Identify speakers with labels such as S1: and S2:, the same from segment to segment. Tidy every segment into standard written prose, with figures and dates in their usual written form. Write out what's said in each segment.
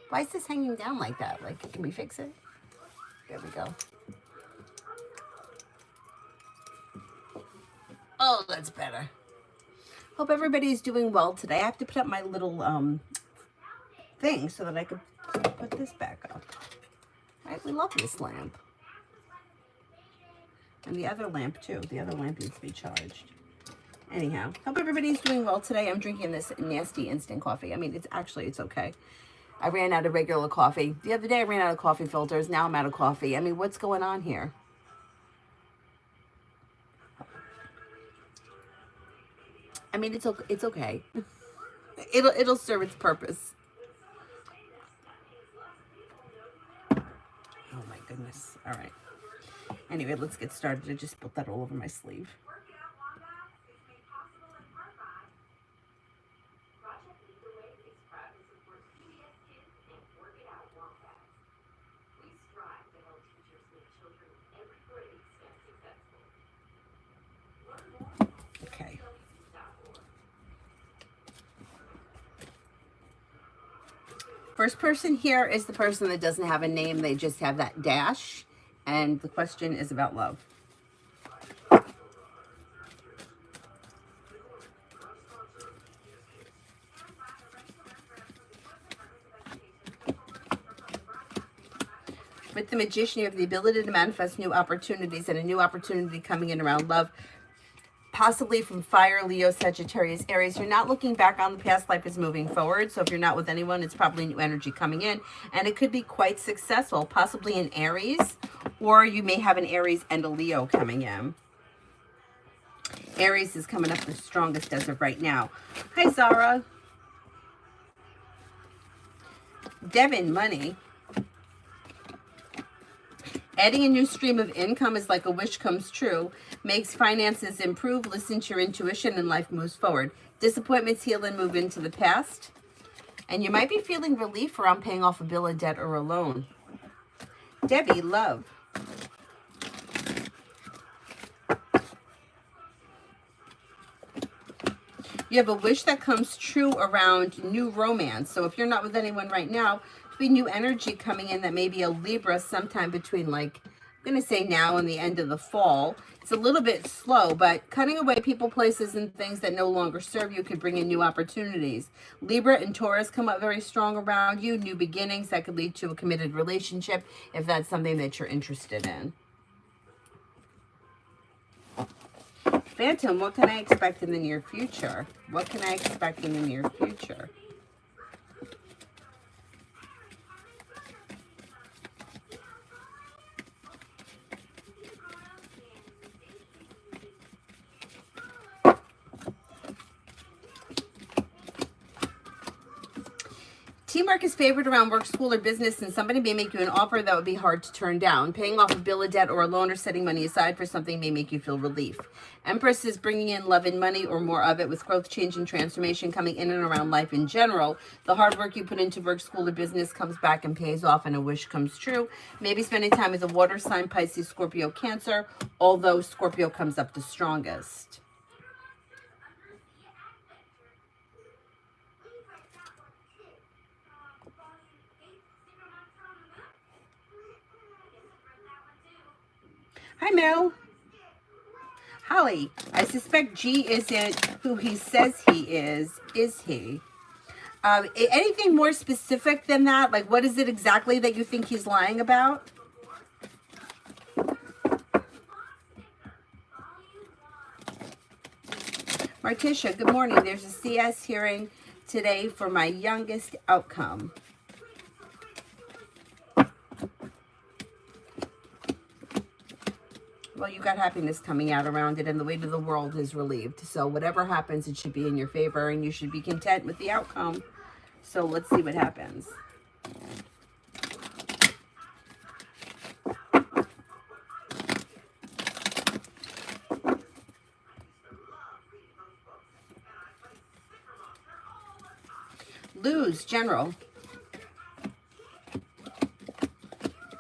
S1: Why is this hanging down like that? Like, can we fix it? There we go. Oh, that's better. Hope everybody's doing well today. I have to put up my little thing so that I can put this back up. Right? We love this lamp. And the other lamp too. The other lamp needs to be charged. Anyhow, hope everybody's doing well today. I'm drinking this nasty instant coffee. I mean, it's okay. I ran out of regular coffee. The other day I ran out of coffee filters. Now I'm out of coffee. I mean, what's going on here? I mean, it's okay. It'll serve its purpose. Oh my goodness. All right. Anyway, let's get started. I just put that all over my sleeve. Okay. First person here is the person that doesn't have a name. They just have that dash. And the question is about love. With the Magician, you have the ability to manifest new opportunities and a new opportunity coming in around love, possibly from fire, Leo, Sagittarius, Aries. You're not looking back on the past. Life is moving forward. So if you're not with anyone, it's probably new energy coming in. And it could be quite successful, possibly in Aries, or you may have an Aries and a Leo coming in. Aries is coming up the strongest as of right now. Hi, Zara. Devin, money. Adding a new stream of income is like a wish comes true. Makes finances improve. Listen to your intuition and life moves forward. Disappointments heal and move into the past. And you might be feeling relief around paying off a bill, a debt, or a loan. Debbie, love. You have a wish that comes true around new romance. So if you're not with anyone right now, be new energy coming in that may be a Libra sometime between, like, I'm going to say now and the end of the fall. It's a little bit slow, but cutting away people, places, and things that no longer serve you could bring in new opportunities. Libra and Taurus come up very strong around you. New beginnings that could lead to a committed relationship if that's something that you're interested in. Phantom, what can I expect in the near future? What can I expect in the near future? Teamwork is favored around work, school, or business, and somebody may make you an offer that would be hard to turn down. Paying off a bill, a debt, or a loan, or setting money aside for something may make you feel relief. Empress is bringing in love and money, or more of it, with growth, change, and transformation coming in and around life in general. The hard work you put into work, school, or business comes back and pays off, and a wish comes true. Maybe spending time with a water sign, Pisces, Scorpio, Cancer, although Scorpio comes up the strongest. Hi, Mel. Holly, I suspect G isn't who he says he is he? Anything more specific than that? Like, what is it exactly that you think he's lying about? Martisha, good morning. There's a CS hearing today for my youngest outcome. Well, you got happiness coming out around it, and the weight of the world is relieved. So whatever happens, it should be in your favor, and you should be content with the outcome. So let's see what happens. Lose, General.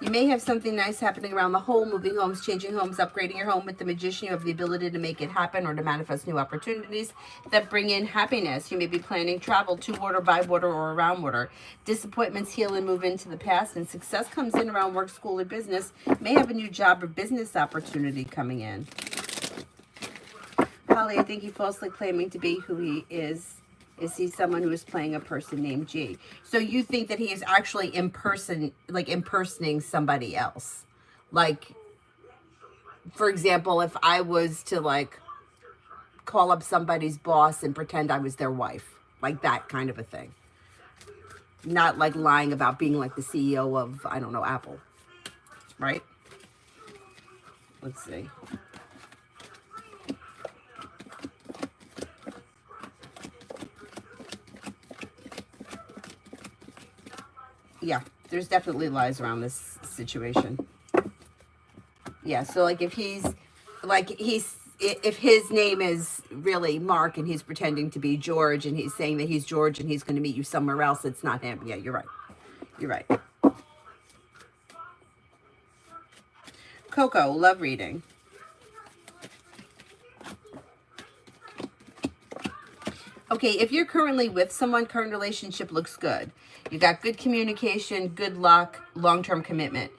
S1: You may have something nice happening around the home, moving homes, changing homes, upgrading your home. With the Magician, you have the ability to make it happen or to manifest new opportunities that bring in happiness. You may be planning travel to water, by water, or around water. Disappointments heal and move into the past, and success comes in around work, school, or business. May have a new job or business opportunity coming in. Holly, I think he falsely claiming to be who he is. Is he someone who is playing a person named G? So you think that he is actually impersonating somebody else? Like, for example, if I was to like call up somebody's boss and pretend I was their wife, like that kind of a thing. Not like lying about being like the CEO of, I don't know, Apple, right? Let's see. Yeah, there's definitely lies around this situation. Yeah, so like if if his name is really Mark and he's pretending to be George and he's saying that he's George and he's going to meet you somewhere else, it's not him. Yeah, you're right. You're right. Coco, love reading. Okay, if you're currently with someone, current relationship looks good. You got good communication, good luck, long-term commitment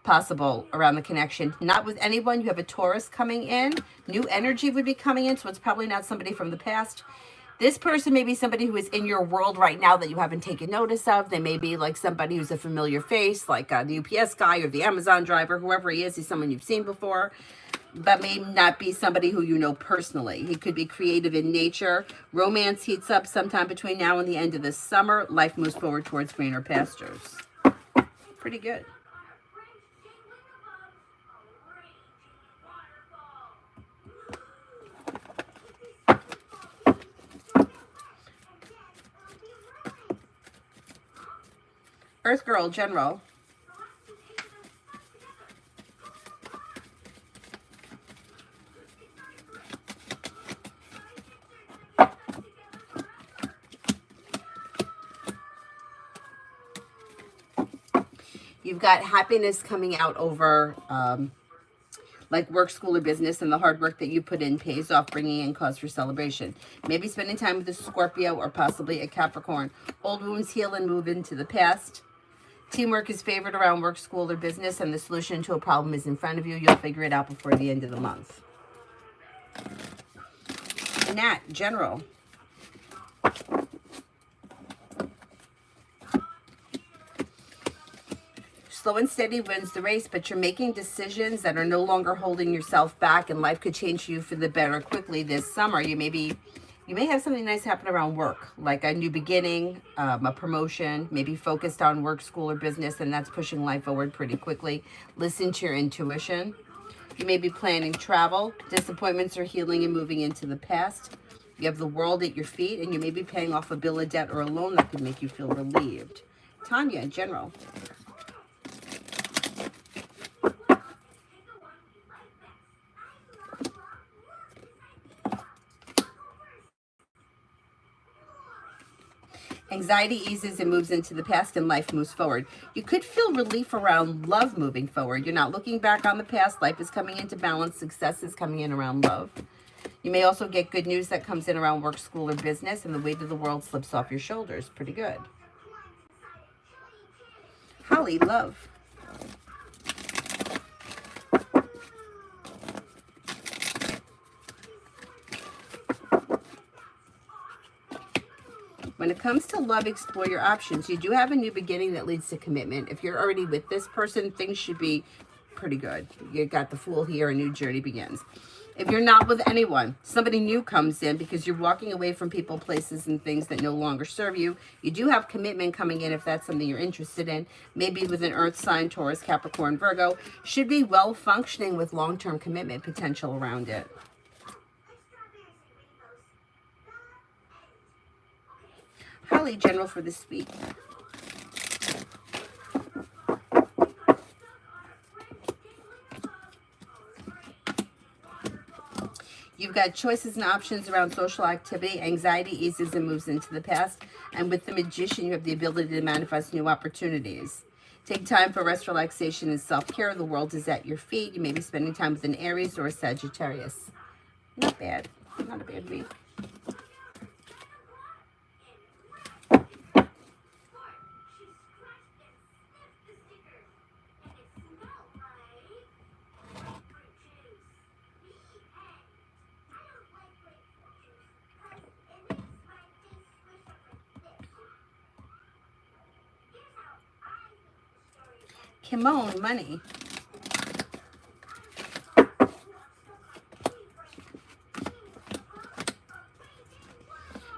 S1: possible around the connection. Not with anyone. You have a Taurus coming in. New energy would be coming in, so it's probably not somebody from the past. This person may be somebody who is in your world right now that you haven't taken notice of. They may be like somebody who's a familiar face, like the UPS guy or the Amazon driver, whoever he is. He's someone you've seen before, but may not be somebody who you know personally. He could be creative in nature. Romance heats up sometime between now and the end of the summer. Life moves forward towards greener pastures. Pretty good. Earth Girl, general. You've got happiness coming out over like work, school, or business, and the hard work that you put in pays off, bringing in cause for celebration. Maybe spending time with a Scorpio or possibly a Capricorn. Old wounds heal and move into the past. Teamwork is favored around work, school, or business, and the solution to a problem is in front of you. You'll figure it out before the end of the month. Nat, general. Slow and steady wins the race, but you're making decisions that are no longer holding yourself back, and life could change you for the better quickly this summer. You may have something nice happen around work, like a new beginning, a promotion, maybe focused on work, school, or business, and that's pushing life forward pretty quickly. Listen to your intuition. You may be planning travel. Disappointments are healing and moving into the past. You have the world at your feet, and you may be paying off a bill of debt or a loan that could make you feel relieved. Tanya, general. Anxiety eases and moves into the past, and life moves forward. You could feel relief around love moving forward. You're not looking back on the past. Life is coming into balance. Success is coming in around love. You may also get good news that comes in around work, school, or business, and the weight of the world slips off your shoulders. Pretty good. Holly, love. When it comes to love, explore your options. You do have a new beginning that leads to commitment. If you're already with this person, things should be pretty good. You got the Fool here, a new journey begins. If you're not with anyone, somebody new comes in because you're walking away from people, places, and things that no longer serve you. You do have commitment coming in if that's something you're interested in. Maybe with an earth sign, Taurus, Capricorn, Virgo. Should be well functioning with long-term commitment potential around it. Holly, general for this week. You've got choices and options around social activity. Anxiety eases and moves into the past. And with the Magician, you have the ability to manifest new opportunities. Take time for rest, relaxation, and self-care. The world is at your feet. You may be spending time with an Aries or a Sagittarius. Not bad. Not a bad week. Kimon, money.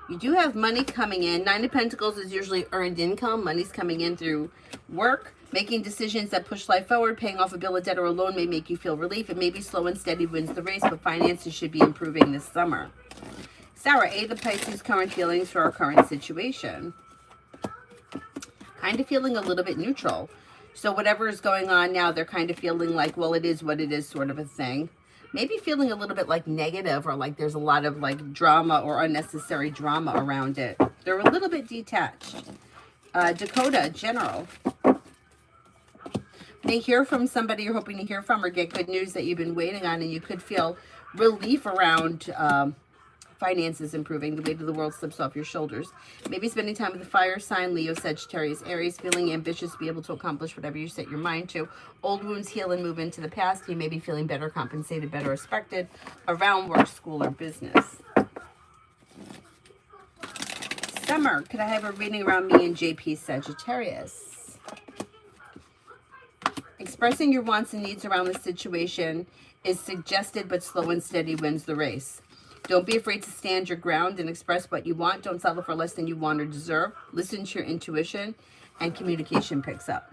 S1: You do have money coming in. Nine of Pentacles is usually earned income. Money's coming in through work. Making decisions that push life forward. Paying off a bill of debt or a loan may make you feel relief. It may be slow and steady wins the race, but finances should be improving this summer. Sarah, A, the Pisces, current feelings for our current situation. Kind of feeling a little bit neutral. So whatever is going on now, they're kind of feeling like, well, it is what it is, sort of a thing. Maybe feeling a little bit like negative, or like there's a lot of like drama or unnecessary drama around it. They're a little bit detached. Dakota, general. May hear from somebody you're hoping to hear from, or get good news that you've been waiting on, and you could feel relief around finances improving. The weight of the world slips off your shoulders. Maybe spending time with the fire sign, Leo, Sagittarius, Aries, feeling ambitious to be able to accomplish whatever you set your mind to. Old wounds heal and move into the past. You may be feeling better compensated, better respected around work, school, or business. Summer, could I have a reading around me and JP Sagittarius? Expressing your wants and needs around the situation is suggested, but slow and steady wins the race. Don't be afraid to stand your ground and express what you want. Don't settle for less than you want or deserve. Listen to your intuition, and communication picks up.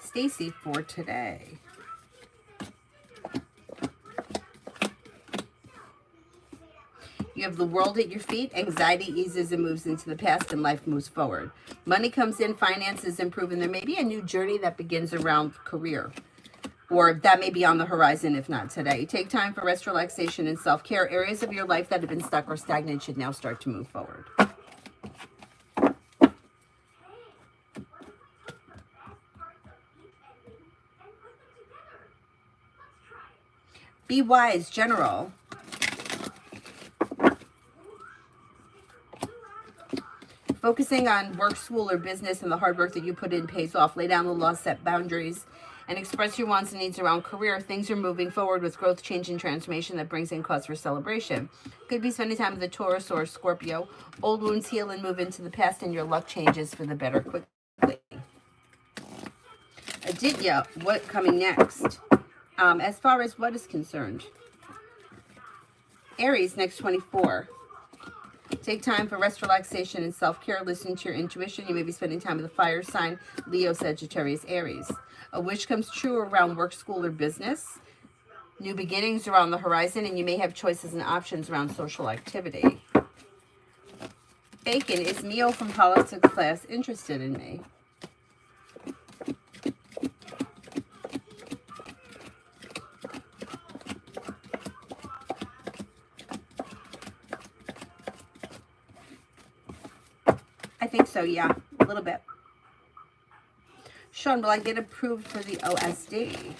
S1: Stacy for today. You have the world at your feet. Anxiety eases and moves into the past, and life moves forward. Money comes in, finances improve, and there may be a new journey that begins around career, or that may be on the horizon, if not today. Take time for rest, relaxation, and self-care. Areas of your life that have been stuck or stagnant should now start to move forward. Be wise, general. Focusing on work, school, or business, and the hard work that you put in pays off. Lay down the law, set boundaries, and express your wants and needs around career. Things are moving forward with growth, change, and transformation that brings in cause for celebration. Could be spending time with a Taurus or a Scorpio. Old wounds heal and move into the past, and your luck changes for the better quickly. Aditya, what coming next? As far as what is concerned, Aries, next 24. Take time for rest, relaxation, and self-care. Listen to your intuition. You may be spending time with a fire sign, Leo, Sagittarius, Aries. A wish comes true around work, school, or business. New beginnings around the horizon, and you may have choices and options around social activity. Bacon, is Mio from politics class interested in me? I think so, yeah, a little bit. Sean, will I get approved for the OSD?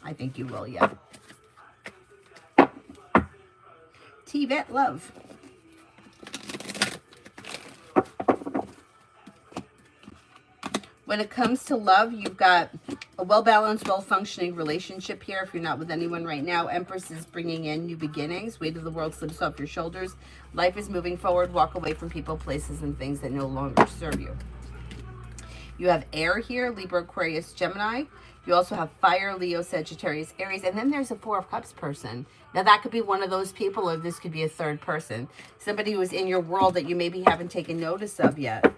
S1: I think you will, yeah. T-Vet, love. When it comes to love, you've got a well-balanced, well-functioning relationship here. If you're not with anyone right now, Empress is bringing in new beginnings. Weight of the world slips off your shoulders. Life is moving forward. Walk away from people, places, and things that no longer serve you. You have air here, Libra, Aquarius, Gemini. You also have fire, Leo, Sagittarius, Aries. And then there's a Four of Cups person. Now, that could be one of those people, or this could be a third person. Somebody who is in your world that you maybe haven't taken notice of yet.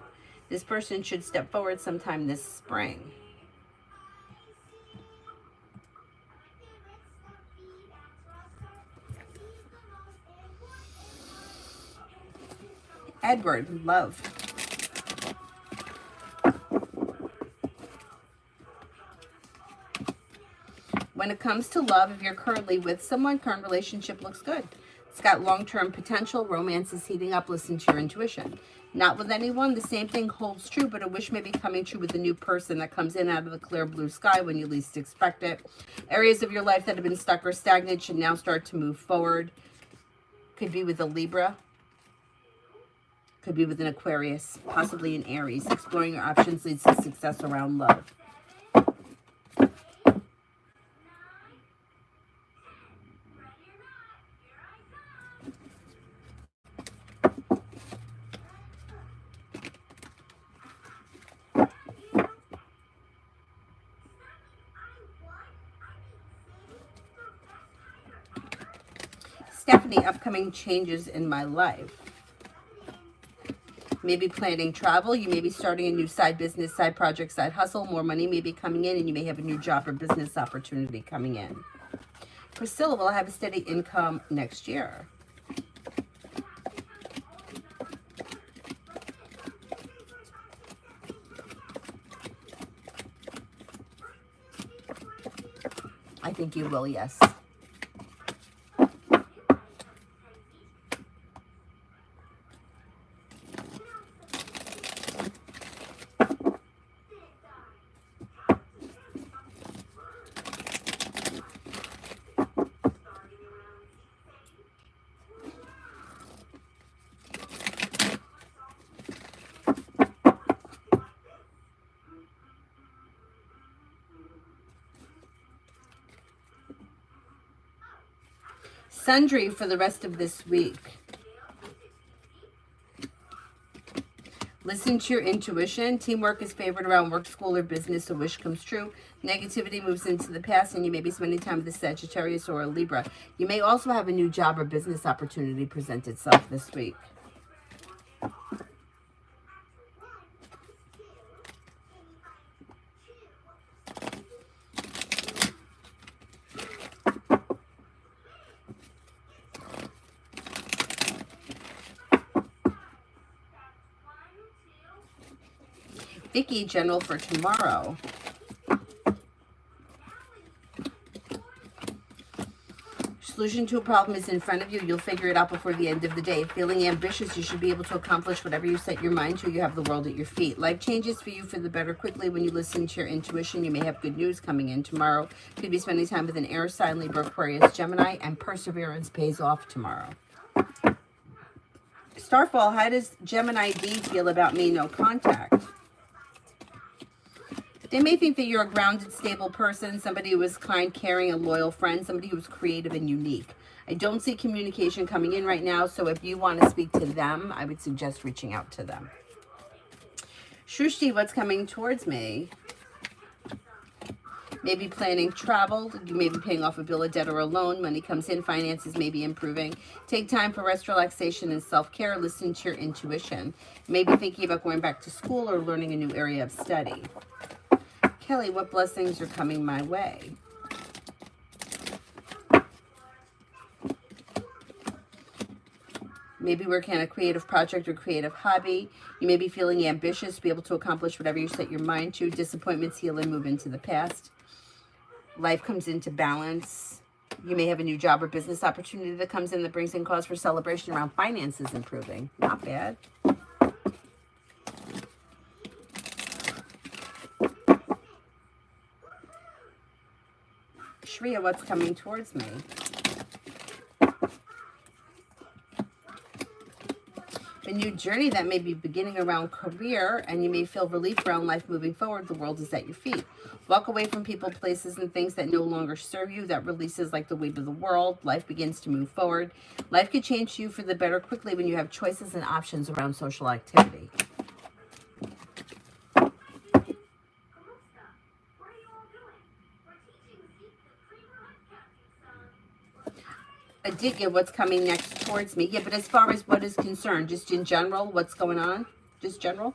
S1: This person should step forward sometime this spring. Edward, love. When it comes to love, if you're currently with someone, current relationship looks good. It's got long-term potential. Romance is heating up. Listen to your intuition. Not with anyone, the same thing holds true, but a wish may be coming true with a new person that comes in out of the clear blue sky when you least expect it. Areas of your life that have been stuck or stagnant should now start to move forward. Could be with a Libra. Could be with an Aquarius, possibly an Aries. Exploring your options leads to success around love. Stephanie, upcoming changes in my life. Maybe planning travel. You may be starting a new side business, side project, side hustle. More money may be coming in, and you may have a new job or business opportunity coming in. Priscilla will have a steady income next year. I think you will, yes. Sundry for the rest of this week. Listen to your intuition. Teamwork is favored around work, school, or business. A wish comes true. Negativity moves into the past, and you may be spending time with a Sagittarius or a Libra. You may also have a new job or business opportunity present itself this week. Vicky, general for tomorrow. Solution to a problem is in front of you. You'll figure it out before the end of the day. Feeling ambitious, you should be able to accomplish whatever you set your mind to. You have the world at your feet. Life changes for you for the better quickly when you listen to your intuition. You may have good news coming in tomorrow. Could be spending time with an air sign, Libra, Aquarius, Gemini, and perseverance pays off tomorrow. Starfall, how does Gemini D feel about me? No contact. They may think that you're a grounded, stable person, somebody who is kind, caring, a loyal friend, somebody who is creative and unique. I don't see communication coming in right now, so if you want to speak to them, I would suggest reaching out to them. Shrushti, what's coming towards me? Maybe planning travel. You may be paying off a bill of debt or a loan. Money comes in. Finances may be improving. Take time for rest, relaxation, and self-care. Listen to your intuition. Maybe thinking about going back to school or learning a new area of study. Kelly, what blessings are coming my way? Maybe working on a creative project or creative hobby. You may be feeling ambitious to be able to accomplish whatever you set your mind to. Disappointments heal and move into the past. Life comes into balance. You may have a new job or business opportunity that comes in that brings in cause for celebration around finances improving. Not bad. Shreya, what's coming towards me? A new journey that may be beginning around career, and you may feel relief around life moving forward. The world is at your feet. Walk away from people, places, and things that no longer serve you. That releases like the weight of the world. Life begins to move forward. Life could change you for the better quickly when you have choices and options around social activity. Aditya, what's coming next towards me? Yeah, but as far as what is concerned, just in general, what's going on? Just general?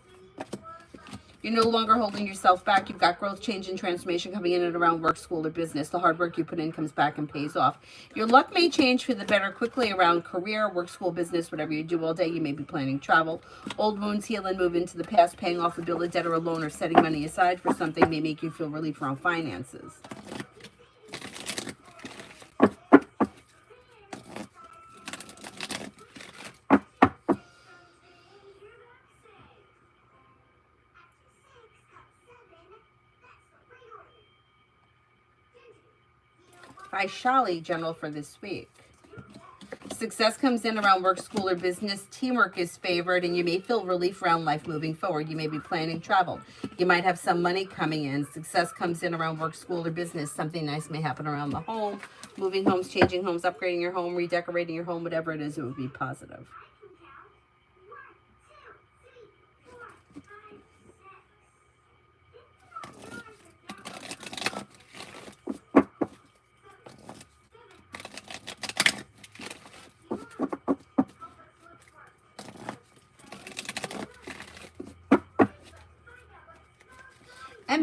S1: You're no longer holding yourself back. You've got growth, change, and transformation coming in and around work, school, or business. The hard work you put in comes back and pays off. Your luck may change for the better quickly around career, work, school, business, whatever you do all day. You may be planning travel. Old wounds heal and move into the past. Paying off a bill, a debt, or a loan, or setting money aside for something may make you feel relief around finances. Vaishali, general for this week. Success comes in around work, school, or business. Teamwork is favored, and you may feel relief around life moving forward. You may be planning travel. You might have some money coming in. Success comes in around work, school, or business. Something nice may happen around the home. Moving homes, changing homes, upgrading your home, redecorating your home, whatever it is, it would be positive.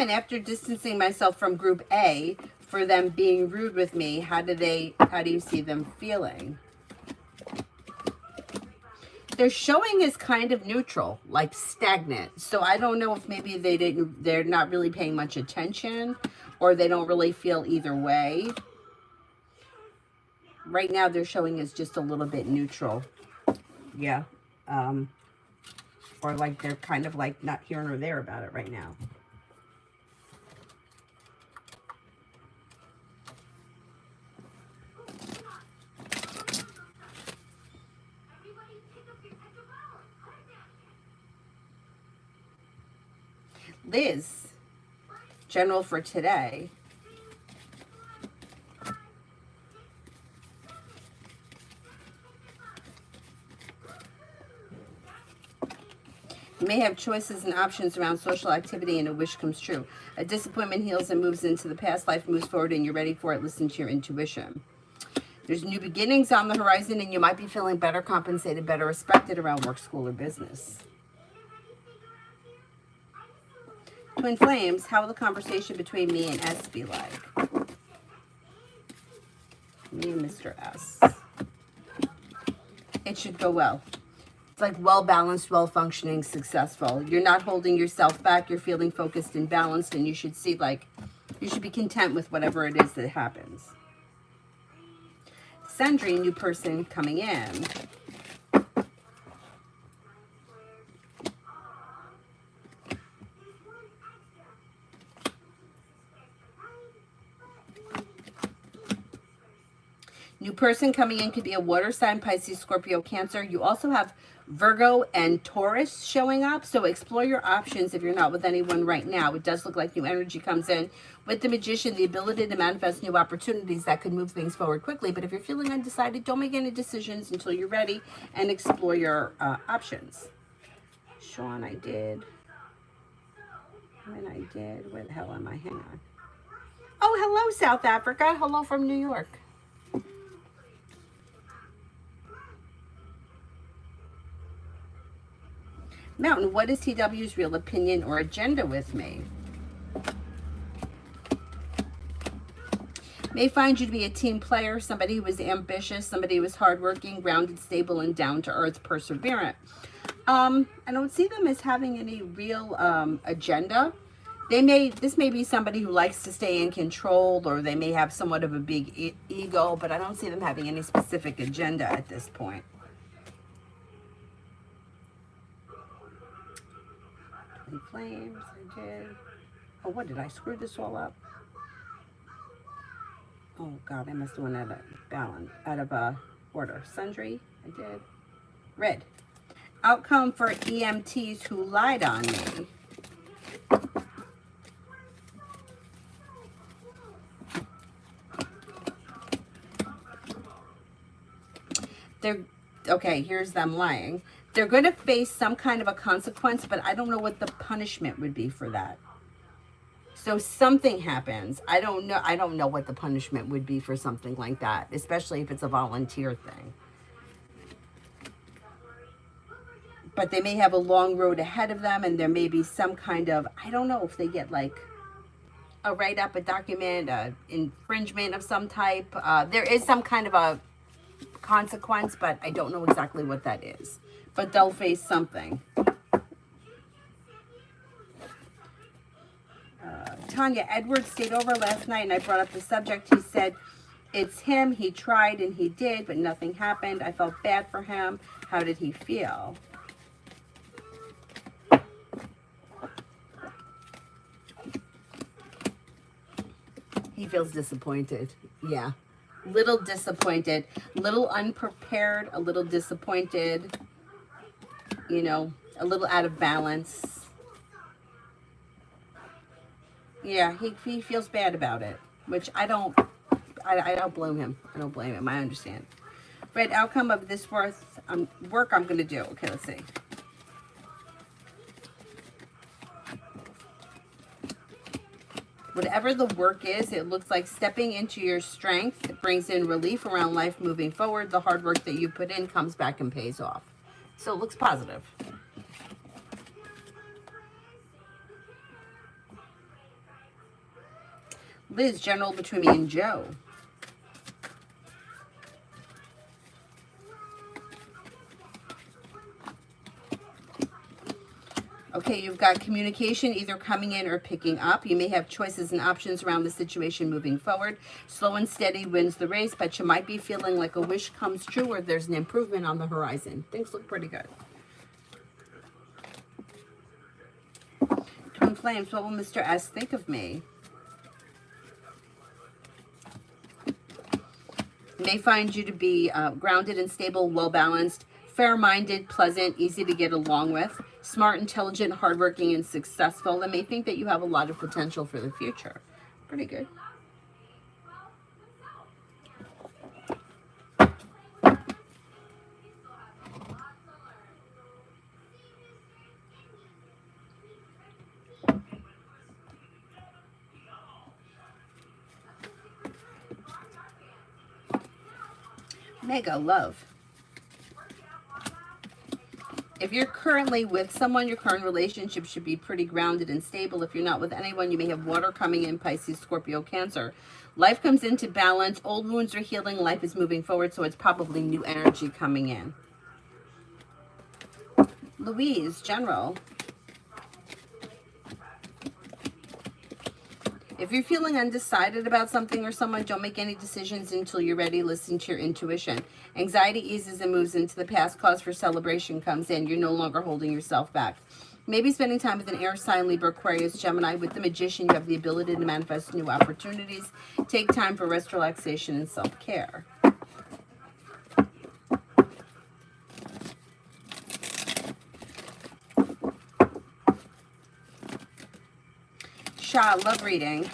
S1: And after distancing myself from group A for them being rude with me, how do you see them feeling? They're showing as kind of neutral, like stagnant. So I don't know if maybe they're not really paying much attention, or they don't really feel either way. Right now they're showing as just a little bit neutral. Yeah. Or like they're kind of like not here nor there about it right now. Liz, general for today. You may have choices and options around social activity and a wish comes true. A disappointment heals and moves into the past. Life moves forward and you're ready for it. Listen to your intuition. There's new beginnings on the horizon and you might be feeling better compensated, better respected around work, school, or business. Twin Flames, how will the conversation between me and S be like? Me and Mr. S. It should go well. It's like well-balanced, well-functioning, successful. You're not holding yourself back. You're feeling focused and balanced, and you should see, like, you should be content with whatever it is that happens. Sundry, new person coming in. New person coming in could be a water sign, Pisces, Scorpio, Cancer. You also have Virgo and Taurus showing up. So explore your options if you're not with anyone right now. It does look like new energy comes in. With the Magician, the ability to manifest new opportunities that could move things forward quickly. But if you're feeling undecided, don't make any decisions until you're ready and explore your options. Sean, I did. And I did. Where the hell am I? Hang on. Oh, hello, South Africa. Hello from New York. Mountain, what is TW's real opinion or agenda with me? May find you to be a team player, somebody who is ambitious, somebody who is hardworking, grounded, stable, and down-to-earth, perseverant. I don't see them as having any real agenda. This may be somebody who likes to stay in control, or they may have somewhat of a big ego, but I don't see them having any specific agenda at this point. Flames, I did. Oh, what did I screw this all up? Oh God, I must have went out of order. Sundry, I did. Red. Outcome for EMTs who lied on me. Okay, here's them lying. They're going to face some kind of a consequence, but I don't know what the punishment would be for that. So something happens. I don't know what the punishment would be for something like that, especially if it's a volunteer thing. but they may have a long road ahead of them, and there may be some kind of, I don't know if they get like a write-up, a document, a infringement of some type. There is some kind of a consequence, but I don't know exactly what that is. But they'll face something. Tanya, Edward stayed over last night and I brought up the subject. He said, it's him. He tried and he did, but nothing happened. I felt bad for him. How did he feel? He feels disappointed. Yeah. Little disappointed, little unprepared, a little disappointed, you know, a little out of balance. Yeah, he feels bad about it, which I don't blame him. I don't blame him. I understand. Right, outcome of this work I'm going to do. Okay, let's see. Whatever the work is, it looks like stepping into your strength. It brings in relief around life moving forward. The hard work that you put in comes back and pays off. So it looks positive. Liz, general between me and Joe. Okay, you've got communication either coming in or picking up. You may have choices and options around the situation moving forward. Slow and steady wins the race, but you might be feeling like a wish comes true or there's an improvement on the horizon. Things look pretty good. Twin Flames, what will Mr. S think of me? May find you to be grounded and stable, well-balanced, fair-minded, pleasant, easy to get along with, smart, intelligent, hardworking, and successful, and may think that you have a lot of potential for the future. Pretty good. Mega love. If you're currently with someone, your current relationship should be pretty grounded and stable. If you're not with anyone, you may have water coming in, Pisces, Scorpio, Cancer. Life comes into balance. Old wounds are healing. Life is moving forward, so it's probably new energy coming in. Louise, general. If you're feeling undecided about something or someone, don't make any decisions until you're ready. Listen to your intuition. Anxiety eases and moves into the past. Cause for celebration comes in. You're no longer holding yourself back. Maybe spending time with an air sign, Libra, Aquarius, Gemini. With the Magician, you have the ability to manifest new opportunities. Take time for rest, relaxation, and self-care. Shah, love reading.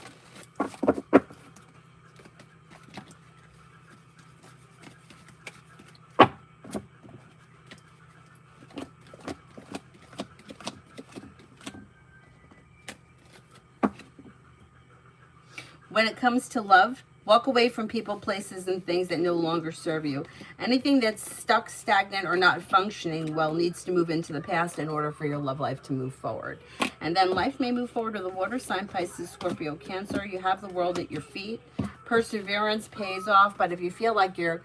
S1: When it comes to love, walk away from people, places, and things that no longer serve you. Anything that's stuck, stagnant, or not functioning well needs to move into the past in order for your love life to move forward. And then life may move forward with a water sign, Pisces, Scorpio, Cancer. You have the world at your feet. Perseverance pays off, but if you feel like you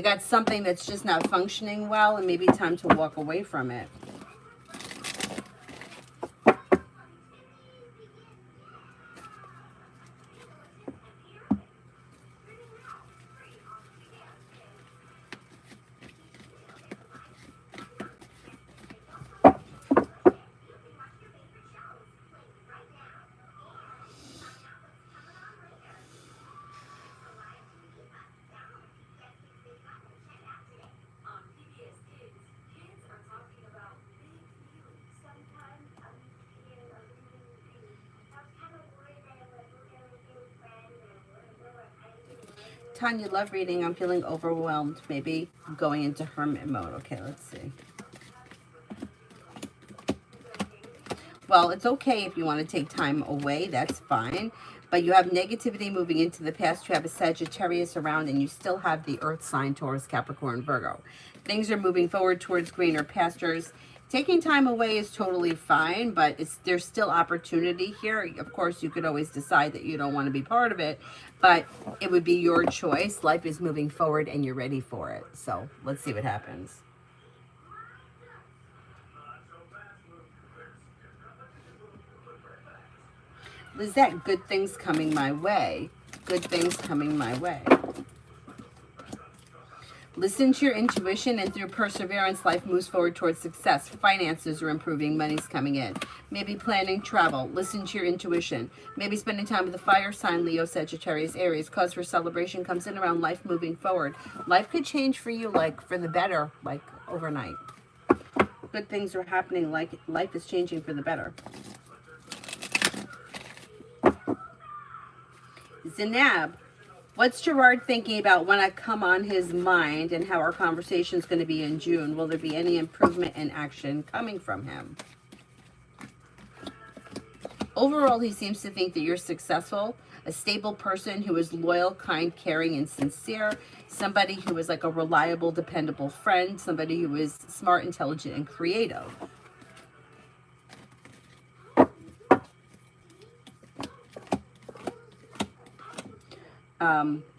S1: got something that's just not functioning well, it may be time to walk away from it. Tanya, love reading. I'm feeling overwhelmed. Maybe going into hermit mode. Okay, let's see. Well, it's okay if you want to take time away. That's fine. But you have negativity moving into the past. You have a Sagittarius around, and you still have the Earth sign, Taurus, Capricorn, Virgo. Things are moving forward towards greener pastures. Taking time away is totally fine, but there's still opportunity here. Of course, you could always decide that you don't want to be part of it, but it would be your choice. Life is moving forward and you're ready for it. So let's see what happens. Lizette, good things coming my way. Good things coming my way. Listen to your intuition, and through perseverance, life moves forward towards success. Finances are improving. Money's coming in. Maybe planning travel. Listen to your intuition. Maybe spending time with the fire sign, Leo, Sagittarius, Aries. Cause for celebration comes in around life moving forward. Life could change for you, like for the better, like overnight. Good things are happening. Like life is changing for the better. Zinab, what's Gerard thinking about when I come on his mind, and how our conversation is going to be in June? Will there be any improvement in action coming from him? Overall, he seems to think that you're successful, a stable person who is loyal, kind, caring, and sincere, somebody who is like a reliable, dependable friend, somebody who is smart, intelligent, and creative.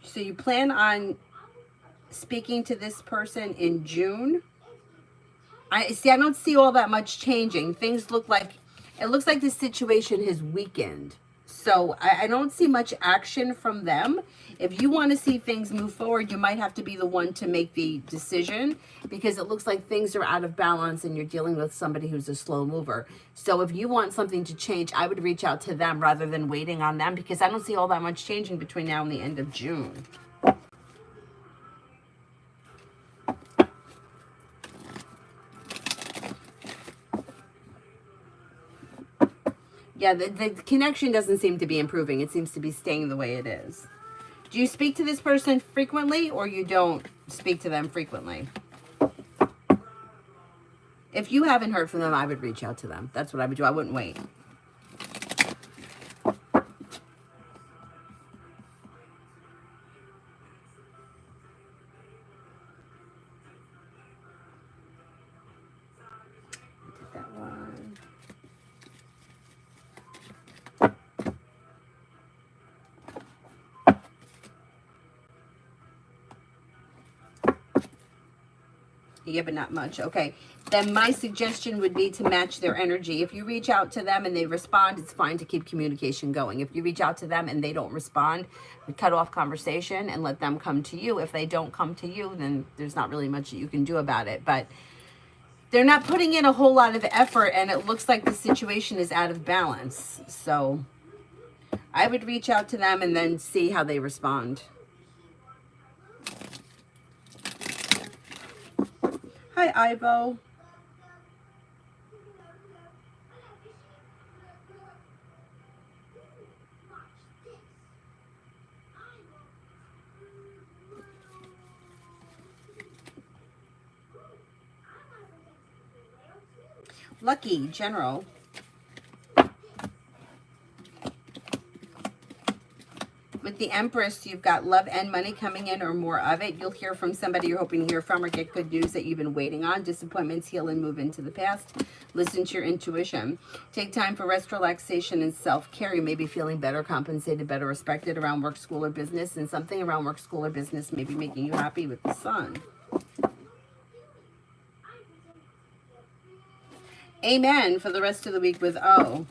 S1: So you plan on speaking to this person in June? I don't see all that much changing. Things look like, it looks like the situation has weakened. So I don't see much action from them. If you want to see things move forward, you might have to be the one to make the decision, because it looks like things are out of balance and you're dealing with somebody who's a slow mover. So if you want something to change, I would reach out to them rather than waiting on them, because I don't see all that much changing between now and the end of June. Yeah, the connection doesn't seem to be improving. It seems to be staying the way it is. Do you speak to this person frequently, or you don't speak to them frequently? If you haven't heard from them, I would reach out to them. That's what I would do. I wouldn't wait. Did that one. Yeah, but not much. Okay. Then my suggestion would be to match their energy. If you reach out to them and they respond, it's fine to keep communication going. If you reach out to them and they don't respond, we cut off conversation and let them come to you. If they don't come to you, then there's not really much that you can do about it. But they're not putting in a whole lot of effort, and it looks like the situation is out of balance. So I would reach out to them and then see how they respond. Hi, Ivo. Lucky, General. With the Empress, you've got love and money coming in, or more of it. You'll hear from somebody you're hoping to hear from, or get good news that you've been waiting on. Disappointments heal and move into the past. Listen to your intuition. Take time for rest, relaxation, and self-care. You may be feeling better, compensated, better respected around work, school, or business, and something around work, school, or business may be making you happy with the Sun. Amen for the rest of the week with O.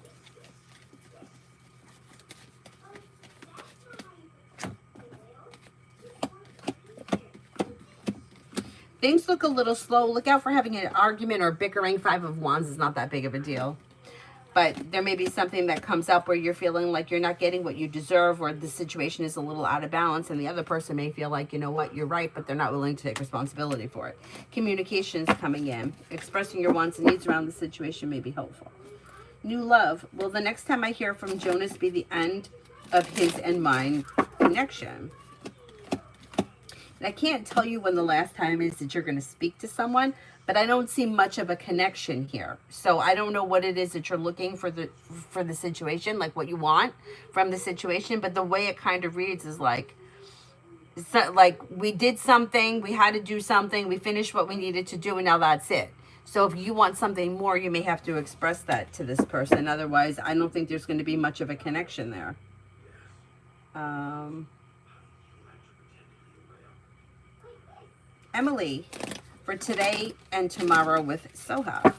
S1: Things look a little slow. Look out for having an argument or bickering. 5 of Wands is not that big of a deal. But there may be something that comes up where you're feeling like you're not getting what you deserve, or the situation is a little out of balance, and the other person may feel like, you know what, you're right, but they're not willing to take responsibility for it. Communications coming in. Expressing your wants and needs around the situation may be helpful. New love. Will the next time I hear from Jonas be the end of his and mine connection? And I can't tell you when the last time is that you're going to speak to someone, but I don't see much of a connection here. So I don't know what it is that you're looking for the situation, like what you want from the situation. But the way it kind of reads is like, it's not like we did something, we had to do something, we finished what we needed to do, and now that's it. So if you want something more, you may have to express that to this person. Otherwise, I don't think there's going to be much of a connection there. Emily, for today and tomorrow with Soha.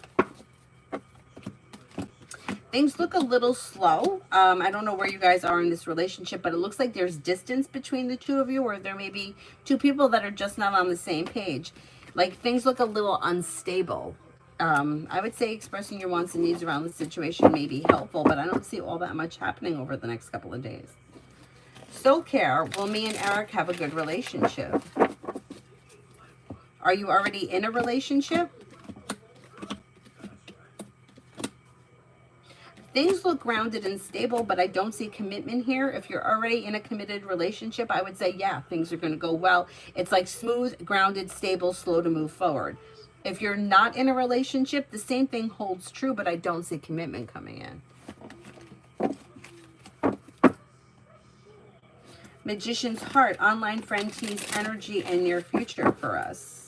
S1: Things look a little slow. I don't know where you guys are in this relationship, but it looks like there's distance between the two of you, or there may be two people that are just not on the same page. Like, things look a little unstable. I would say expressing your wants and needs around the situation may be helpful, but I don't see all that much happening over the next couple of days. Soul Care, will me and Eric have a good relationship? Are you already in a relationship? Things look grounded and stable, but I don't see commitment here. If you're already in a committed relationship, I would say, yeah, things are going to go well. It's like smooth, grounded, stable, slow to move forward. If you're not in a relationship, the same thing holds true, but I don't see commitment coming in. Magician's Heart, online friend tease energy and near future for us.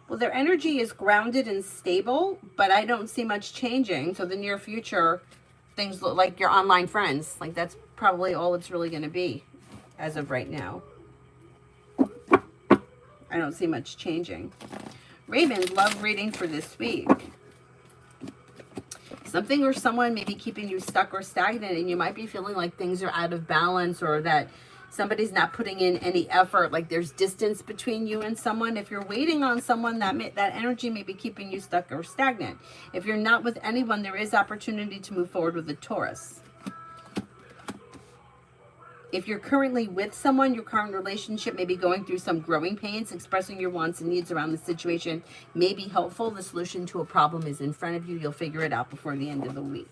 S1: Well, their energy is grounded and stable, but I don't see much changing. So the near future, things look like your online friends. Like, that's probably all it's really going to be as of right now. I don't see much changing. Raven, love reading for this week. Something or someone may be keeping you stuck or stagnant, and you might be feeling like things are out of balance, or that somebody's not putting in any effort, like there's distance between you and someone. If you're waiting on someone, that energy may be keeping you stuck or stagnant. If you're not with anyone, there is opportunity to move forward with a Taurus. If you're currently with someone, your current relationship may be going through some growing pains. Expressing your wants and needs around the situation may be helpful. The solution to a problem is in front of you. You'll figure it out before the end of the week.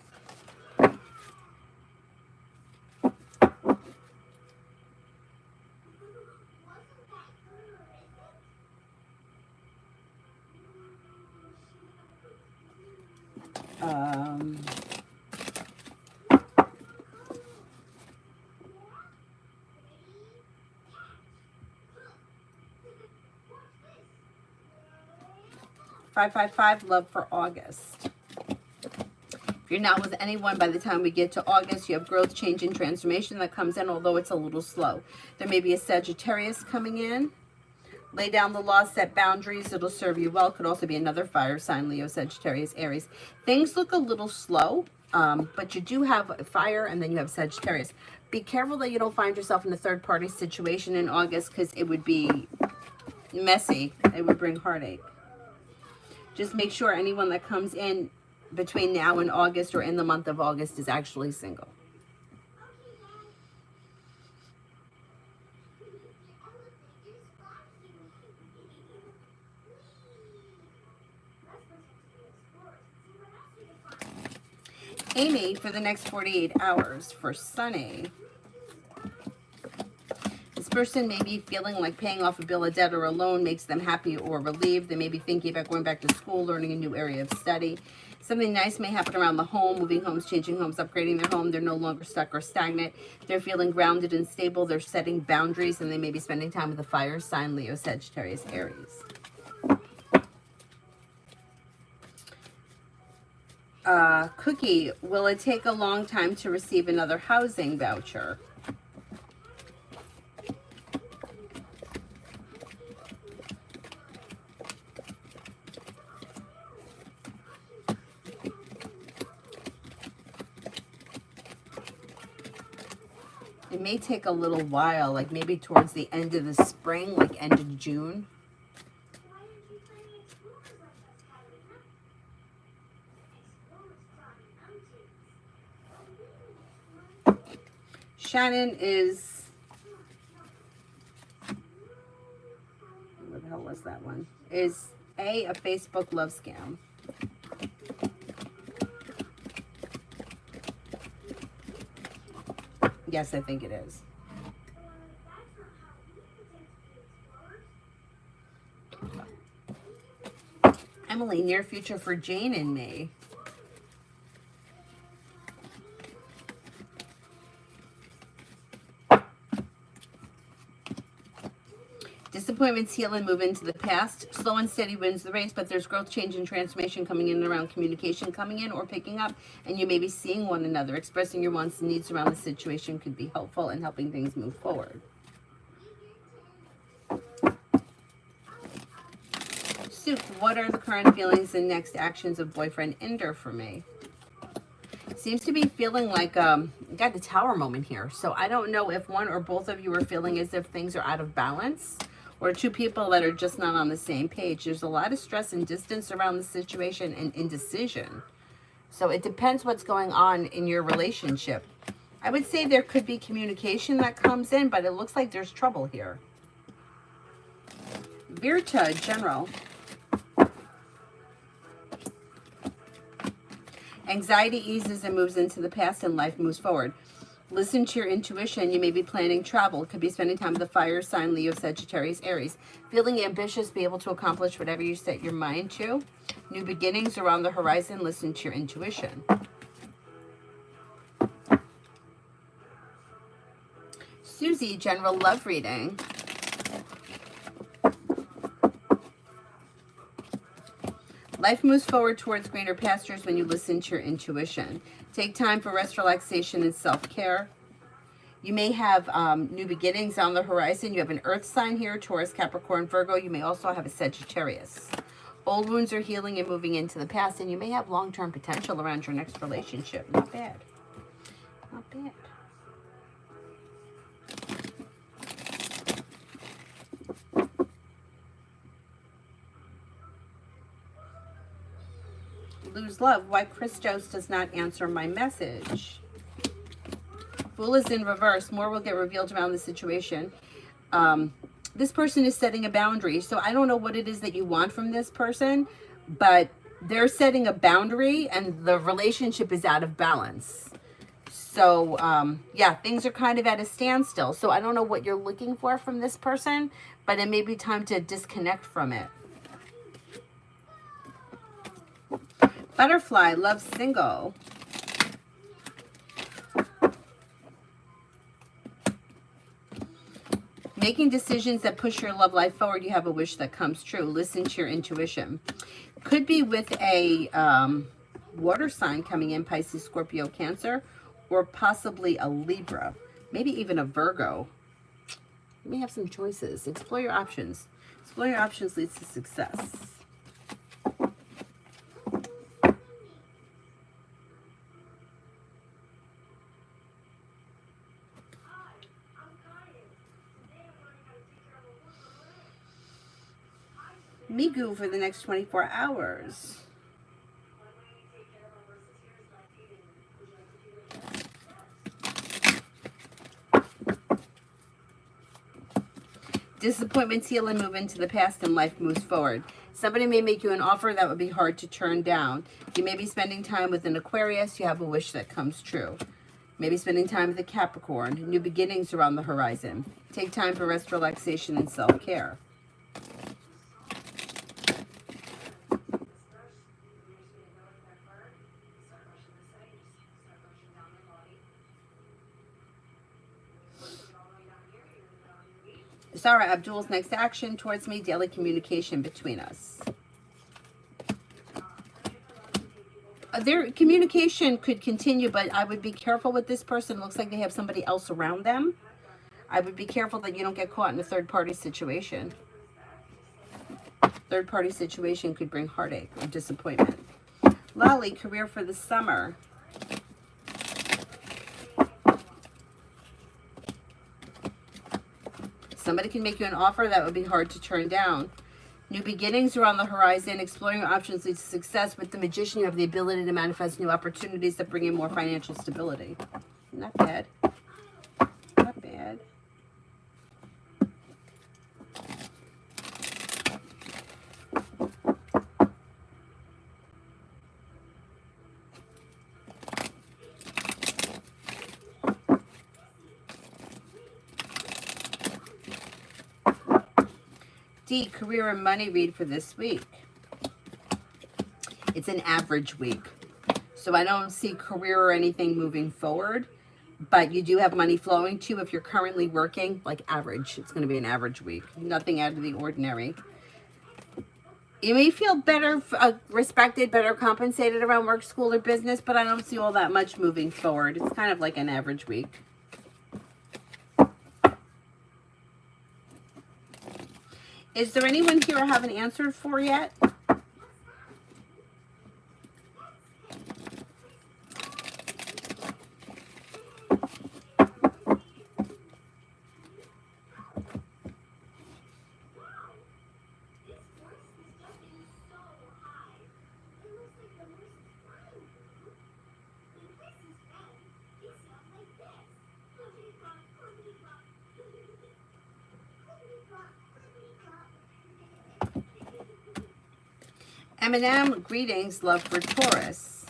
S1: $555, love for August. If you're not with anyone by the time we get to August, you have growth, change, and transformation that comes in, although it's a little slow. There may be a Sagittarius coming in. Lay down the law, set boundaries. It'll serve you well. Could also be another fire sign, Leo, Sagittarius, Aries. Things look a little slow, but you do have fire, and then you have Sagittarius. Be careful that you don't find yourself in a third-party situation in August, because it would be messy. It would bring heartache. Just make sure anyone that comes in between now and August, or in the month of August, is actually single. Amy, for the next 48 hours for Sunny. This person may be feeling like paying off a bill of debt or a loan makes them happy or relieved. They may be thinking about going back to school, learning a new area of study. Something nice may happen around the home, moving homes, changing homes, upgrading their home. They're no longer stuck or stagnant. They're feeling grounded and stable. They're setting boundaries, and they may be spending time with the fire sign, Leo, Sagittarius, Aries. Cookie, will it take a long time to receive another housing voucher? It may take a little while, like maybe towards the end of the spring, like end of June. Shannon is, what the hell was that one? Is a Facebook love scam. Yes, I think it is. Emily, near future for Jane and me. Disappointments heal and move into the past. Slow and steady wins the race, but there's growth, change, and transformation coming in and around communication coming in or picking up, and you may be seeing one another. Expressing your wants and needs around the situation could be helpful in helping things move forward. Soup, what are the current feelings and next actions of boyfriend Ender for me? Seems to be feeling like got the tower moment here. So I don't know if one or both of you are feeling as if things are out of balance, or two people that are just not on the same page. There's a lot of stress and distance around the situation and indecision. So it depends what's going on in your relationship. I would say there could be communication that comes in, but it looks like there's trouble here. Virta, General. Anxiety eases and moves into the past and life moves forward. Listen to your intuition. You may be planning travel. Could be spending time with the fire sign, Leo, Sagittarius, Aries. Feeling ambitious, be able to accomplish whatever you set your mind to. New beginnings are on the horizon. Listen to your intuition. Susie, general love reading. Life moves forward towards greener pastures when you listen to your intuition. Take time for rest, relaxation, and self-care. You may have new beginnings on the horizon. You have an earth sign here, Taurus, Capricorn, Virgo. You may also have a Sagittarius. Old wounds are healing and moving into the past, and you may have long-term potential around your next relationship. Not bad. Not bad. Lose love. Why Christos does not answer my message. Fool is in reverse. More will get revealed around the situation. This person is setting a boundary. So I don't know what it is that you want from this person, but they're setting a boundary and the relationship is out of balance. So yeah, things are kind of at a standstill. So I don't know what you're looking for from this person, but it may be time to disconnect from it. Butterfly, love single. Making decisions that push your love life forward. You have a wish that comes true. Listen to your intuition. Could be with a water sign coming in, Pisces, Scorpio, Cancer, or possibly a Libra, maybe even a Virgo. You may have some choices. Explore your options. Exploring your options leads to success. Migu for the next 24 hours. Disappointments heal and move into the past and life moves forward. Somebody may make you an offer that would be hard to turn down. You may be spending time with an Aquarius. You have a wish that comes true. Maybe spending time with a Capricorn. New beginnings are on the horizon. Take time for rest, relaxation, and self-care. Sarah Abdul's next action towards me, daily communication between us. Their communication could continue, but I would be careful with this person. It looks like they have somebody else around them. I would be careful that you don't get caught in a third-party situation. Third-party situation could bring heartache or disappointment. Lolly, career for the summer. Somebody can make you an offer that would be hard to turn down. New beginnings are on the horizon. Exploring your options leads to success. With the Magician, you have the ability to manifest new opportunities that bring in more financial stability. Not bad. Not bad. D, career and money read for this week. It's an average week. So I don't see career or anything moving forward, But you do have money flowing to you if you're currently working, like average. It's going to be an average week. Nothing out of the ordinary. You may feel better respected, better compensated around work, school, or business, but I don't see all that much moving forward. It's kind of like an average week. Is there anyone here I haven't answered for yet? Eminem, greetings, love for Taurus.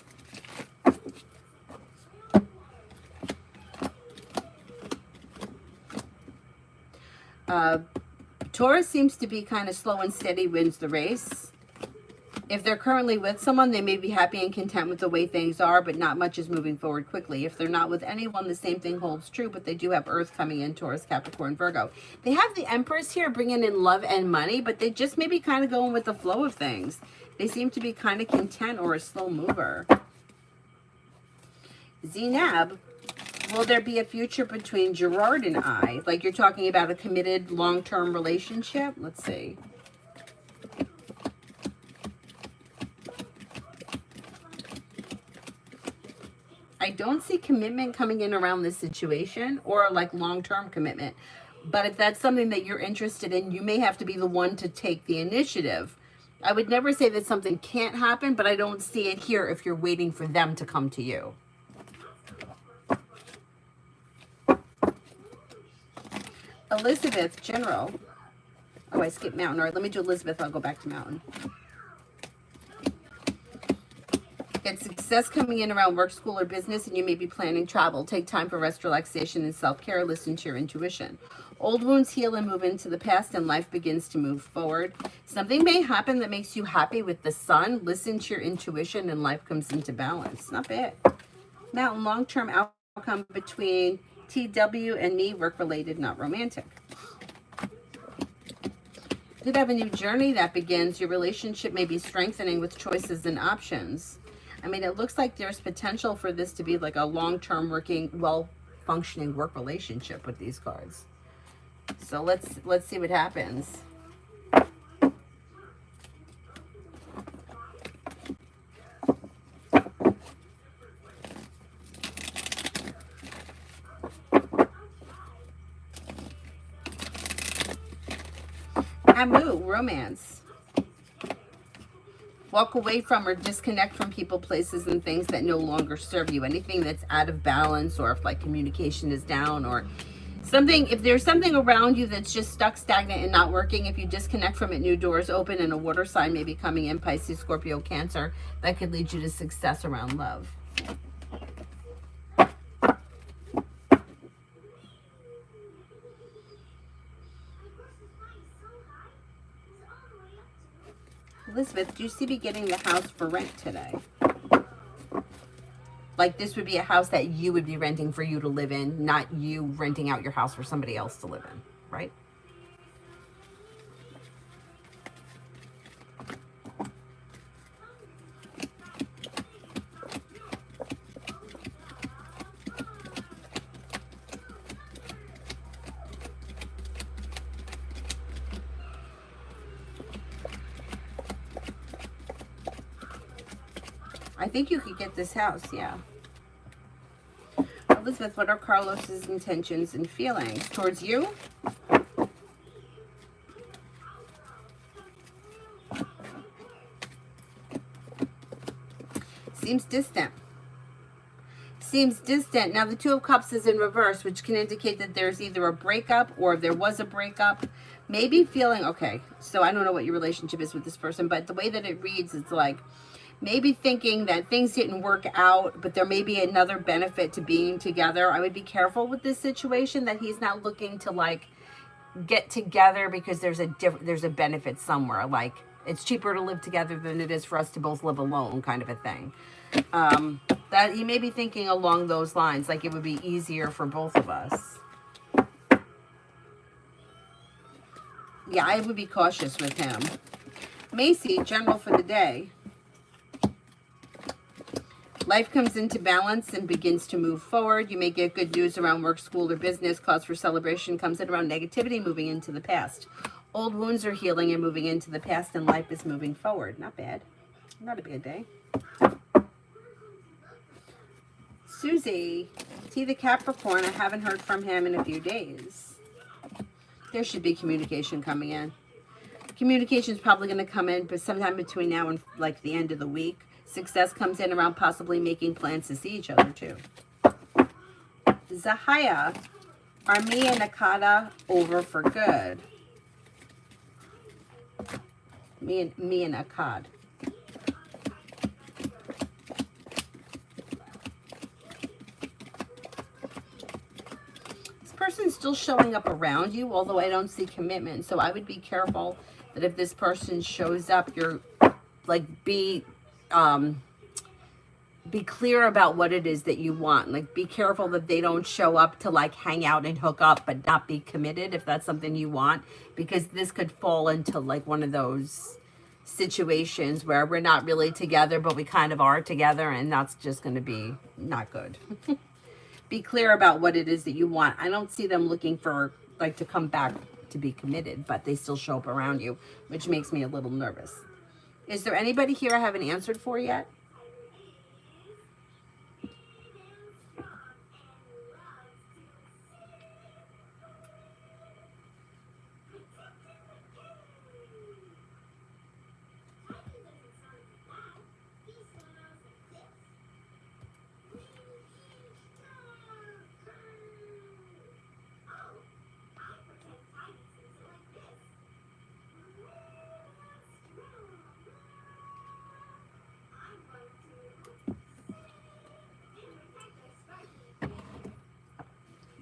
S1: Taurus seems to be kind of slow and steady, wins the race. If they're currently with someone, they may be happy and content with the way things are, but not much is moving forward quickly. If they're not with anyone, the same thing holds true, but they do have Earth coming in, Taurus, Capricorn, Virgo. They have the Empress here bringing in love and money, but they just may be kind of going with the flow of things. They seem to be kind of content or a slow mover. Zenab, will there be a future between Gerard and I? Like you're talking about a committed long-term relationship? Let's see. I don't see commitment coming in around this situation or like long-term commitment. But if that's something that you're interested in, you may have to be the one to take the initiative. I would never say that something can't happen, but I don't see it here if you're waiting for them to come to you. Elizabeth, General. Oh, I skipped Mountain. All right, let me do Elizabeth. I'll go back to Mountain. Get success coming in around work, school, or business, and you may be planning travel. Take time for rest, relaxation, and self-care. Listen to your intuition. Old wounds heal and move into the past, and life begins to move forward. Something may happen that makes you happy with the sun. Listen to your intuition, and life comes into balance. Not bad. Mountain, long-term outcome between TW and me, work-related, not romantic. Could have a new journey that begins. Your relationship may be strengthening with choices and options. I mean, it looks like there's potential for this to be like a long-term working, well-functioning work relationship with these cards. So let's see what happens. Amu, romance. Walk away from or disconnect from people, places, and things that no longer serve you. Anything that's out of balance, or if like communication is down, or something, if there's something around you that's just stuck, stagnant, and not working, if you disconnect from it, new doors open, and a water sign may be coming in, Pisces, Scorpio, Cancer, that could lead you to success around love. Elizabeth, do you see me getting the house for rent today? Like this would be a house that you would be renting for you to live in, not you renting out your house for somebody else to live in, right? I think you could get this house, yeah. Elizabeth, what are Carlos's intentions and feelings towards you? Seems distant. Seems distant. Now the Two of Cups is in reverse, which can indicate that there's either a breakup or if there was a breakup. Maybe feeling, okay, so I don't know what your relationship is with this person, but the way that it reads, it's like, maybe thinking that things didn't work out, but there may be another benefit to being together. I would be careful with this situation, that he's not looking to like get together because there's a benefit somewhere. Like it's cheaper to live together than it is for us to both live alone, kind of a thing. That you may be thinking along those lines, like it would be easier for both of us. Yeah, I would be cautious with him. Macy, general for the day. Life comes into balance and begins to move forward. You may get good news around work, school, or business. Cause for celebration comes in around negativity moving into the past. Old wounds are healing and moving into the past, and life is moving forward. Not bad. Not a bad day. Susie, T the Capricorn. I haven't heard from him in a few days. There should be communication coming in. Communication is probably going to come in, but sometime between now and like the end of the week. Success comes in around possibly making plans to see each other too. Zahaya, are me and Nakata over for good? Me and Akkad. This person's still showing up around you, although I don't see commitment. So I would be careful that if this person shows up, you're like be clear about what it is that you want. Like be careful that they don't show up to like hang out and hook up but not be committed if that's something you want, because this could fall into like one of those situations where we're not really together but we kind of are together, and that's just going to be not good. Be clear about what it is that you want. I don't see them looking for like to come back to be committed, but they still show up around you, which makes me a little nervous. Is there anybody here I haven't answered for yet?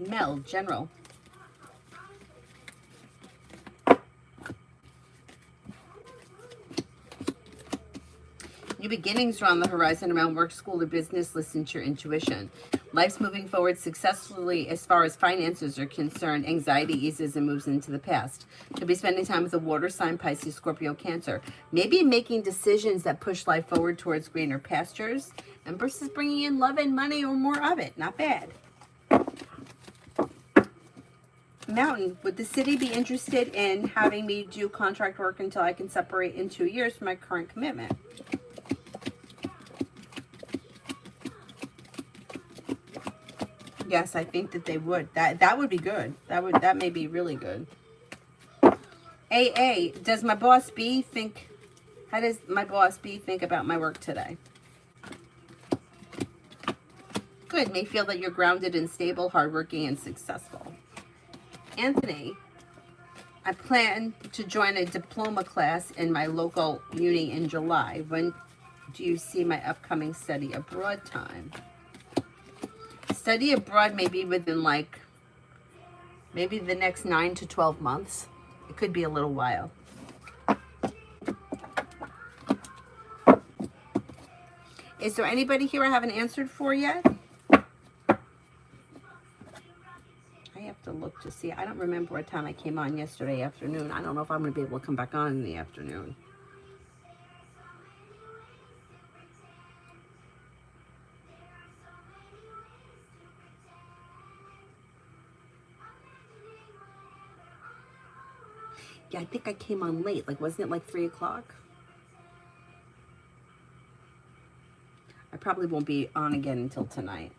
S1: Mel, general. New beginnings are on the horizon around work, school, or business. Listen to your intuition. Life's moving forward successfully as far as finances are concerned. Anxiety eases and moves into the past. You'll be spending time with a water sign, Pisces, Scorpio, Cancer. Maybe making decisions that push life forward towards greener pastures. Empress is bringing in love and money or more of it. Not bad. Mountain, would the city be interested in having me do contract work until I can separate in 2 years from my current commitment? Yes, I think that they would. That would be good. That may be really good. AA, does my boss B think, how does my boss B think about my work today? Good, may feel that you're grounded and stable, hardworking, and successful. Anthony, I plan to join a diploma class in my local uni in July. When do you see my upcoming study abroad time? Study abroad may be within like maybe the next 9 to 12 months. It could be a little while. Is there anybody here I haven't answered for yet? To look to see. I don't remember what time I came on yesterday afternoon. I don't know if I'm going to be able to come back on in the afternoon. Yeah, I think I came on late. Like, wasn't it like 3 o'clock? I probably won't be on again until tonight.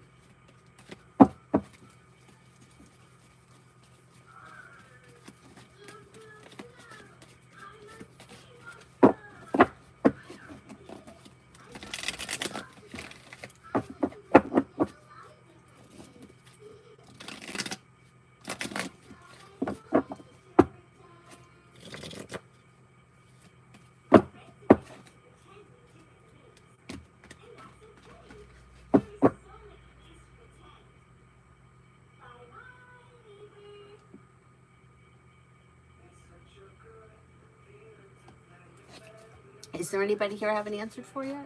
S1: Is there anybody here I haven't answered for yet?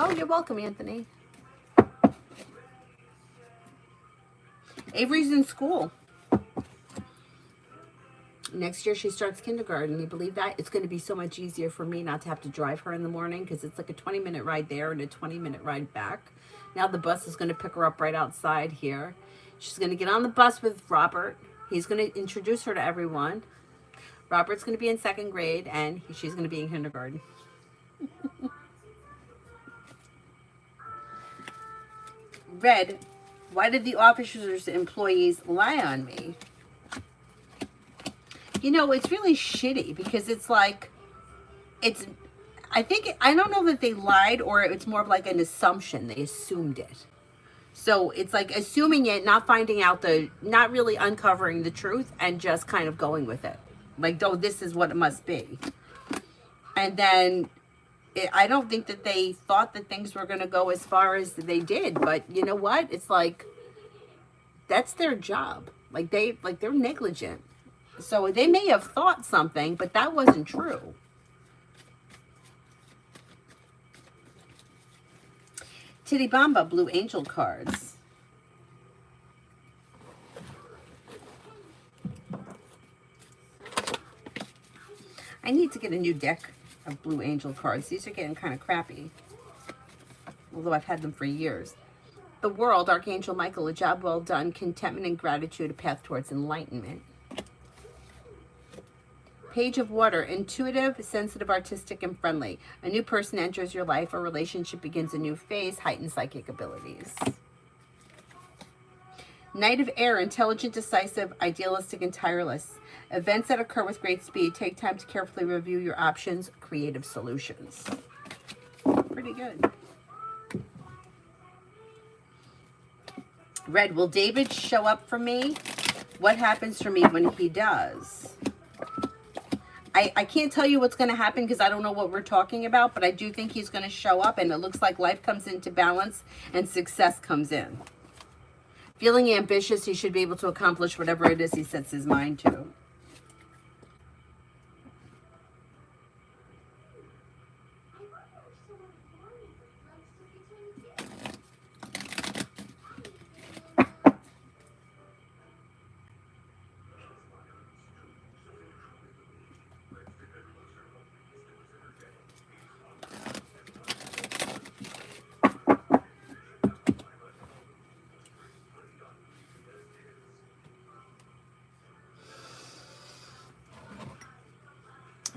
S1: Oh, you're welcome, Anthony. Avery's in school. Next year she starts kindergarten. You believe that? It's going to be so much easier for me not to have to drive her in the morning because it's like a 20-minute ride there and a 20-minute ride back. Now the bus is going to pick her up right outside here. She's going to get on the bus with Robert. He's going to introduce her to everyone. Robert's going to be in 2nd grade and she's going to be in kindergarten. Red, why did the officers' employees lie on me? You know, it's really shitty because it's like, I don't know that they lied or it's more of like an assumption. They assumed it. So it's like assuming it, not finding out not really uncovering the truth and just kind of going with it. Like, oh, this is what it must be. And then I don't think that they thought that things were going to go as far as they did. But you know what? It's like, that's their job. Like they're negligent. So they may have thought something, but that wasn't true. Titty Blue Angel cards. I need to get a new deck of Blue Angel cards. These are getting kind of crappy. Although I've had them for years. The World, Archangel Michael, a job well done. Contentment and gratitude, a path towards enlightenment. Page of Water, intuitive, sensitive, artistic, and friendly. A new person enters your life. A relationship begins a new phase. Heightened psychic abilities. Knight of Air, intelligent, decisive, idealistic, and tireless. Events that occur with great speed. Take time to carefully review your options. Creative solutions. Pretty good. Red, will David show up for me? What happens for me when he does? I can't tell you what's going to happen because I don't know what we're talking about, but I do think he's going to show up and it looks like life comes into balance and success comes in. Feeling ambitious, he should be able to accomplish whatever it is he sets his mind to.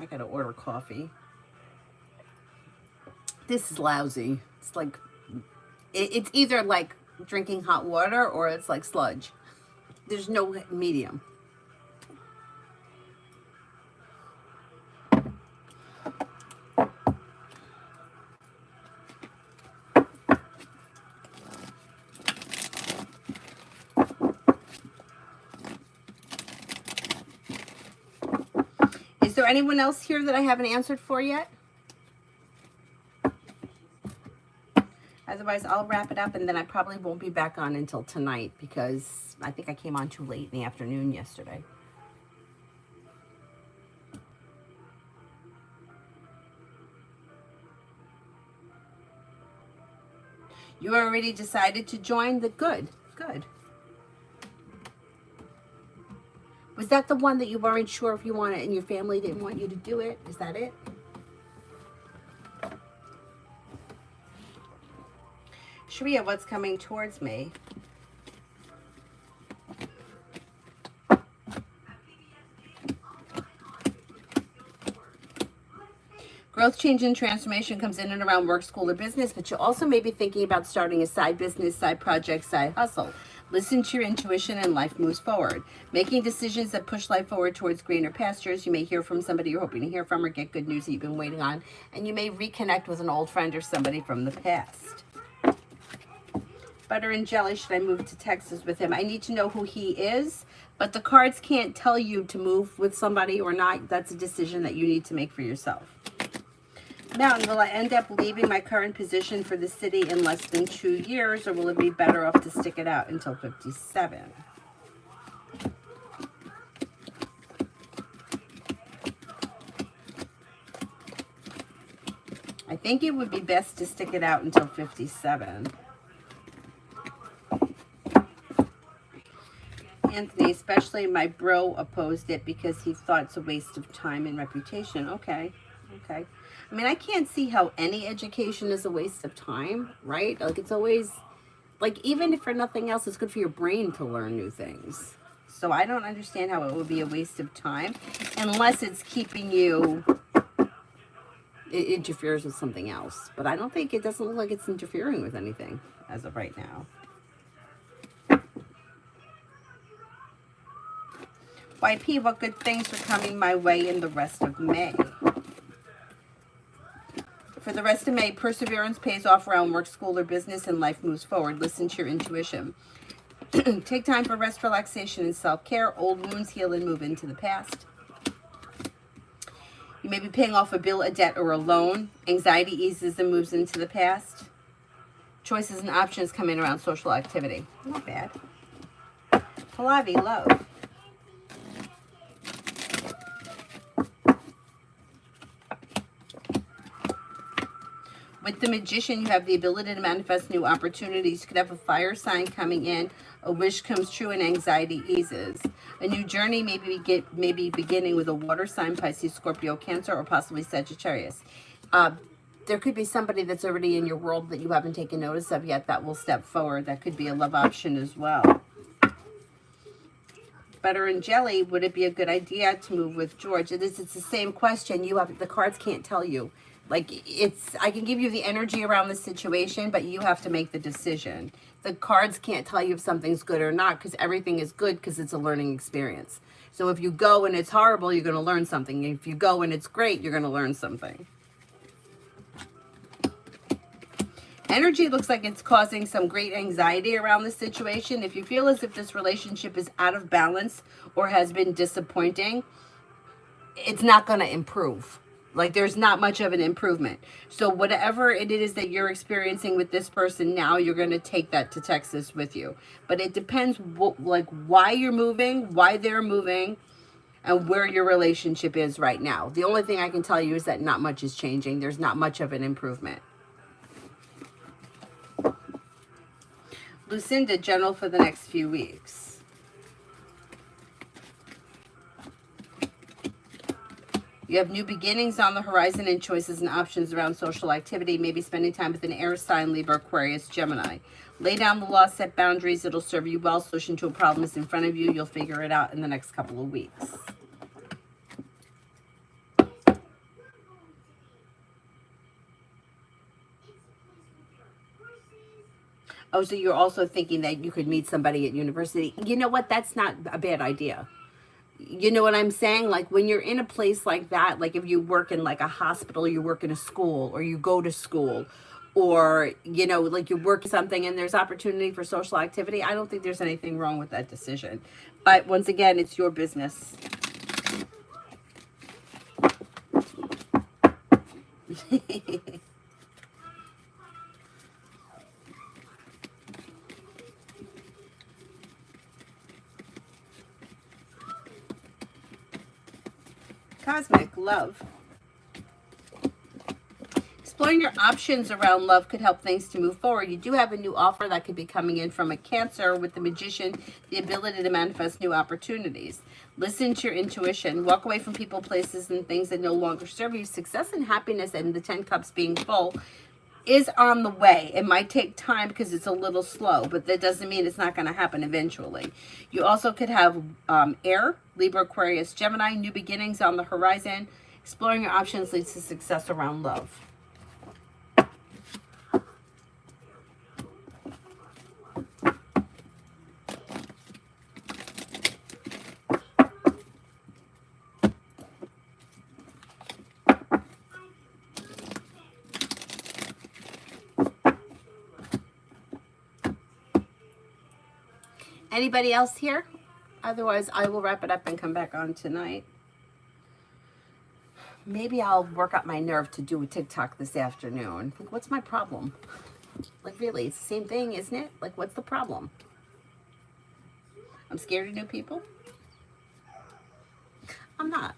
S1: I gotta order coffee. This is lousy. It's like, it's either like drinking hot water or it's like sludge. There's no medium. Is there anyone else here that I haven't answered for yet? Otherwise, I'll wrap it up and then I probably won't be back on until tonight because I think I came on too late in the afternoon yesterday. You already decided to join the good. Was that the one that you weren't sure if you wanted and your family didn't want you to do it? Is that it? Shreya, what's coming towards me? Growth, change, and transformation comes in and around work, school, or business, but you also may be thinking about starting a side business, side project, side hustle. Listen to your intuition and life moves forward. Making decisions that push life forward towards greener pastures. You may hear from somebody you're hoping to hear from or get good news that you've been waiting on. And you may reconnect with an old friend or somebody from the past. Butter and Jelly, should I move to Texas with him? I need to know who he is, but the cards can't tell you to move with somebody or not. That's a decision that you need to make for yourself. Mountain, will I end up leaving my current position for the city in less than 2 years, or will it be better off to stick it out until 57? I think it would be best to stick it out until 57. Anthony, especially my bro opposed it because he thought it's a waste of time and reputation. Okay. Okay. I mean, I can't see how any education is a waste of time, right? Like, it's always, like, even if for nothing else, it's good for your brain to learn new things. So I don't understand how it would be a waste of time unless it's keeping you, it interferes with something else. But I don't think, it doesn't look like it's interfering with anything as of right now. YP, what good things are coming my way in the rest of May? For the rest of May, perseverance pays off around work, school, or business, and life moves forward. Listen to your intuition. Take time for rest, relaxation, and self-care. Old wounds heal and move into the past. You may be paying off a bill, a debt, or a loan. Anxiety eases and moves into the past. Choices and options come in around social activity. Not bad. Pallavi, love. With the Magician, you have the ability to manifest new opportunities. You could have a fire sign coming in, a wish comes true, and anxiety eases. A new journey may be beginning with a water sign, Pisces, Scorpio, Cancer, or possibly Sagittarius. There could be somebody that's already in your world that you haven't taken notice of yet that will step forward. That could be a love option as well. Butter and jelly, would it be a good idea to move with George? It's the same question. The cards can't tell you. Like, I can give you the energy around the situation, but you have to make the decision. The cards can't tell you if something's good or not, because everything is good because it's a learning experience. So if you go and it's horrible, you're going to learn something. If you go and it's great, you're going to learn something. Energy looks like it's causing some great anxiety around the situation. If you feel as if this relationship is out of balance or has been disappointing, it's not going to improve. Like, there's not much of an improvement. So whatever it is that you're experiencing with this person now, you're going to take that to Texas with you. But it depends why you're moving, why they're moving, and where your relationship is right now. The only thing I can tell you is that not much is changing. There's not much of an improvement. Lucinda, general for the next few weeks. You have new beginnings on the horizon and choices and options around social activity. Maybe spending time with an air sign, Libra, Aquarius, Gemini. Lay down the law, set boundaries. It'll serve you well. Solution to a problem is in front of you. You'll figure it out in the next couple of weeks. Oh, so you're also thinking that you could meet somebody at university. You know what? That's not a bad idea. You know what I'm saying? Like, when you're in a place like that, like if you work in like a hospital, you work in a school, or you go to school, or, you know, like you work something and there's opportunity for social activity, I don't think there's anything wrong with that decision. But once again, it's your business. Cosmic love. Exploring your options around love could help things to move forward. You do have a new offer that could be coming in from a Cancer. With the Magician, the ability to manifest new opportunities. Listen to your intuition. Walk away from people, places, and things that no longer serve you. Success and happiness, and the 10 cups being full, is on the way. It might take time because it's a little slow, but that doesn't mean it's not going to happen eventually. You also could have air, Libra, Aquarius, Gemini, new beginnings on the horizon. Exploring your options leads to success around love. Anybody else here? Otherwise, I will wrap it up and come back on tonight. Maybe I'll work up my nerve to do a TikTok this afternoon. Like, what's my problem? Like, really, it's the same thing, isn't it? Like, what's the problem? I'm scared of new people? I'm not.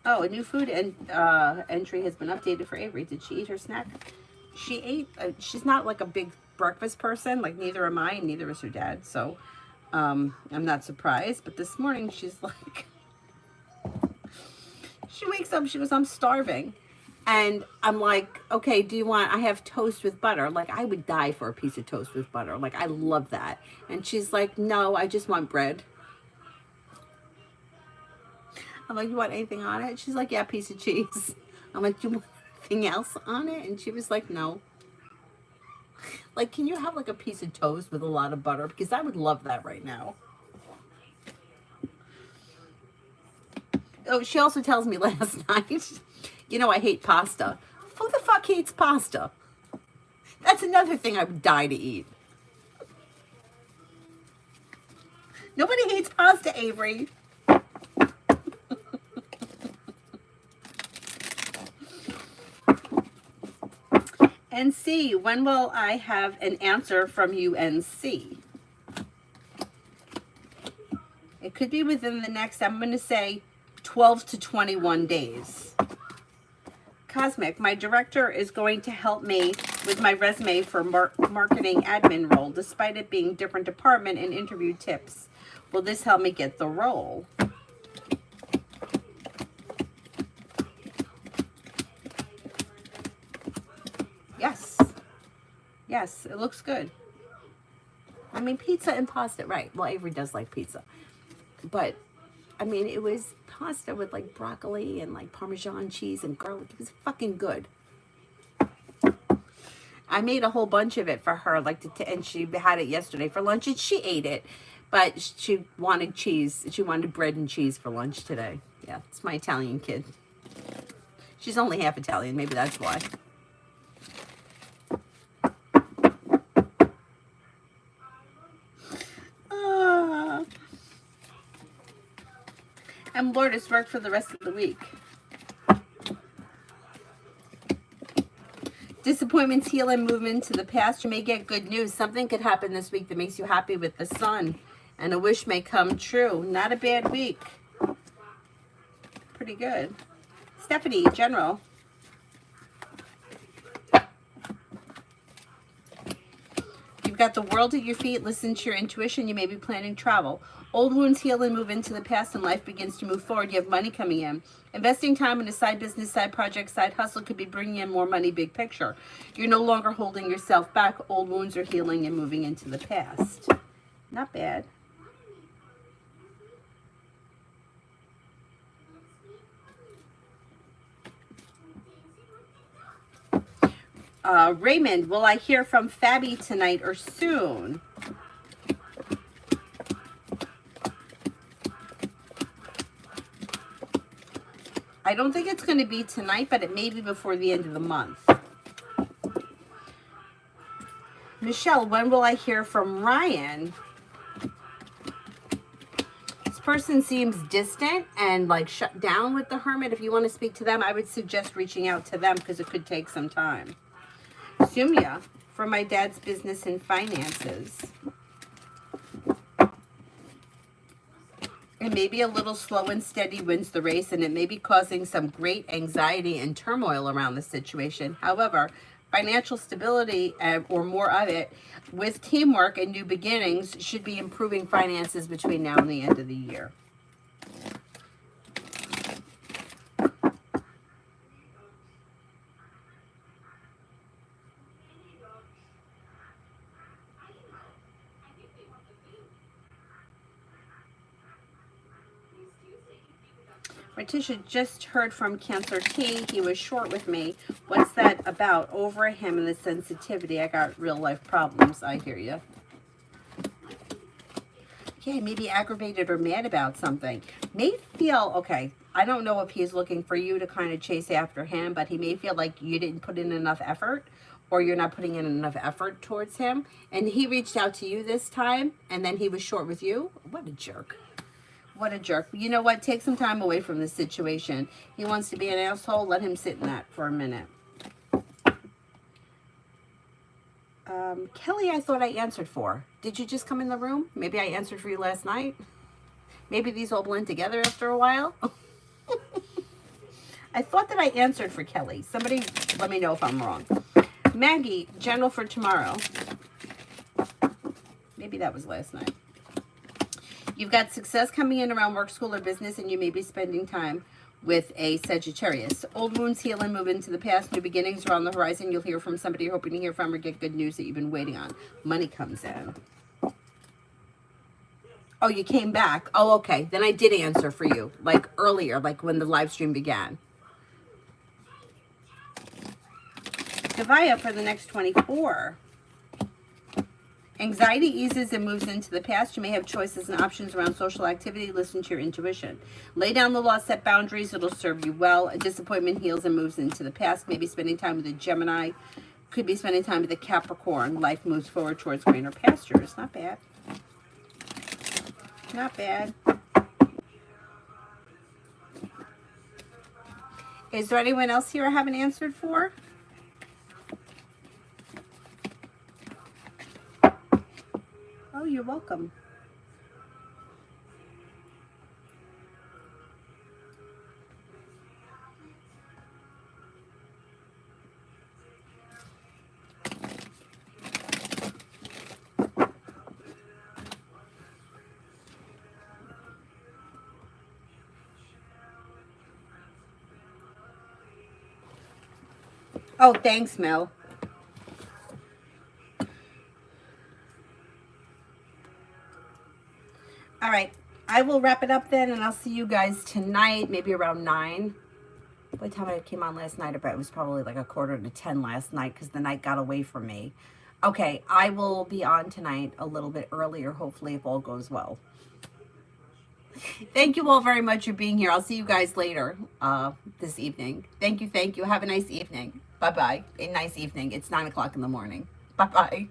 S1: Oh, a new food entry has been updated for Avery. Did she eat her snack? She ate. She's not like a big breakfast person. Like neither am I, and neither is her dad. So I'm not surprised. But this morning she's like, she wakes up. She goes, "I'm starving," and I'm like, "Okay, do you want? I have toast with butter. Like I would die for a piece of toast with butter. Like I love that." And she's like, "No, I just want bread." I'm like, "You want anything on it?" She's like, "Yeah, a piece of cheese." I'm like, "Do you want anything else on it?" And she was like, "No." Like, can you have like a piece of toast with a lot of butter? Because I would love that right now. Oh, she also tells me last night, you know, I hate pasta. Who the fuck hates pasta? That's another thing I would die to eat. Nobody hates pasta, Avery. NC, when will I have an answer from you, NC? It could be within the next, I'm going to say 12 to 21 days. Cosmic, my director is going to help me with my resume for marketing admin role, despite it being different department and interview tips. Will this help me get the role? Yes. Yes, it looks good. I mean, pizza and pasta, right. Well, Avery does like pizza. But, I mean, it was pasta with like broccoli and like Parmesan cheese and garlic. It was fucking good. I made a whole bunch of it for her, like, and she had it yesterday for lunch, and she ate it. But she wanted cheese. She wanted bread and cheese for lunch today. Yeah, it's my Italian kid. She's only half Italian. Maybe that's why. And Lourdes worked for the rest of the week. Disappointments heal and move into the past. You may get good news. Something could happen this week that makes you happy with the sun. And a wish may come true. Not a bad week. Pretty good. Stephanie, general. You've got the world at your feet. Listen to your intuition. You may be planning travel. Old wounds heal and move into the past, and life begins to move forward. You have money coming in. Investing time in a side business, side project, side hustle could be bringing in more money, big picture. You're no longer holding yourself back. Old wounds are healing and moving into the past. Not bad. Raymond, will I hear from Fabi tonight or soon? I don't think it's going to be tonight, but it may be before the end of the month. Michelle, when will I hear from Ryan? This person seems distant and like shut down with the Hermit. If you want to speak to them, I would suggest reaching out to them because it could take some time. Sumya, for my dad's business and finances. It may be a little slow and steady wins the race, and it may be causing some great anxiety and turmoil around the situation. However, financial stability or more of it with teamwork and new beginnings should be improving finances between now and the end of the year. Morticia, just heard from Cancer T. He was short with me. What's that about? Over him and the sensitivity. I got real life problems. I hear you. Yeah, maybe aggravated or mad about something. May feel, okay, I don't know if he's looking for you to kind of chase after him, but he may feel like you didn't put in enough effort or you're not putting in enough effort towards him. And he reached out to you this time and then he was short with you. What a jerk. What a jerk. You know what? Take some time away from this situation. He wants to be an asshole. Let him sit in that for a minute. Kelly, I thought I answered for. Did you just come in the room? Maybe I answered for you last night. Maybe these all blend together after a while. I thought that I answered for Kelly. Somebody let me know if I'm wrong. Maggie, general for tomorrow. Maybe that was last night. You've got success coming in around work, school, or business, and you may be spending time with a Sagittarius. Old wounds heal and move into the past. New beginnings are on the horizon. You'll hear from somebody you're hoping to hear from or get good news that you've been waiting on. Money comes in. Oh, you came back. Oh, okay. Then I did answer for you, like earlier, like when the live stream began. Devaya for the next 24. Anxiety eases and moves into the past. You may have choices and options around social activity. Listen to your intuition. Lay down the law, set boundaries. It'll serve you well. A disappointment heals and moves into the past. Maybe spending time with a Gemini. Could be spending time with a Capricorn. Life moves forward towards greener pastures. Not bad. Not bad. Is there anyone else here I haven't answered for? Oh, you're welcome. Oh, thanks, Mel. All right, I will wrap it up then, and I'll see you guys tonight, maybe around 9. What time I came on last night? About it was probably like 9:45 last night because the night got away from me. Okay, I will be on tonight a little bit earlier, hopefully, if all goes well. Thank you all very much for being here. I'll see you guys later this evening. Thank you, thank you. Have a nice evening. Bye-bye. A nice evening. It's 9 o'clock in the morning. Bye-bye.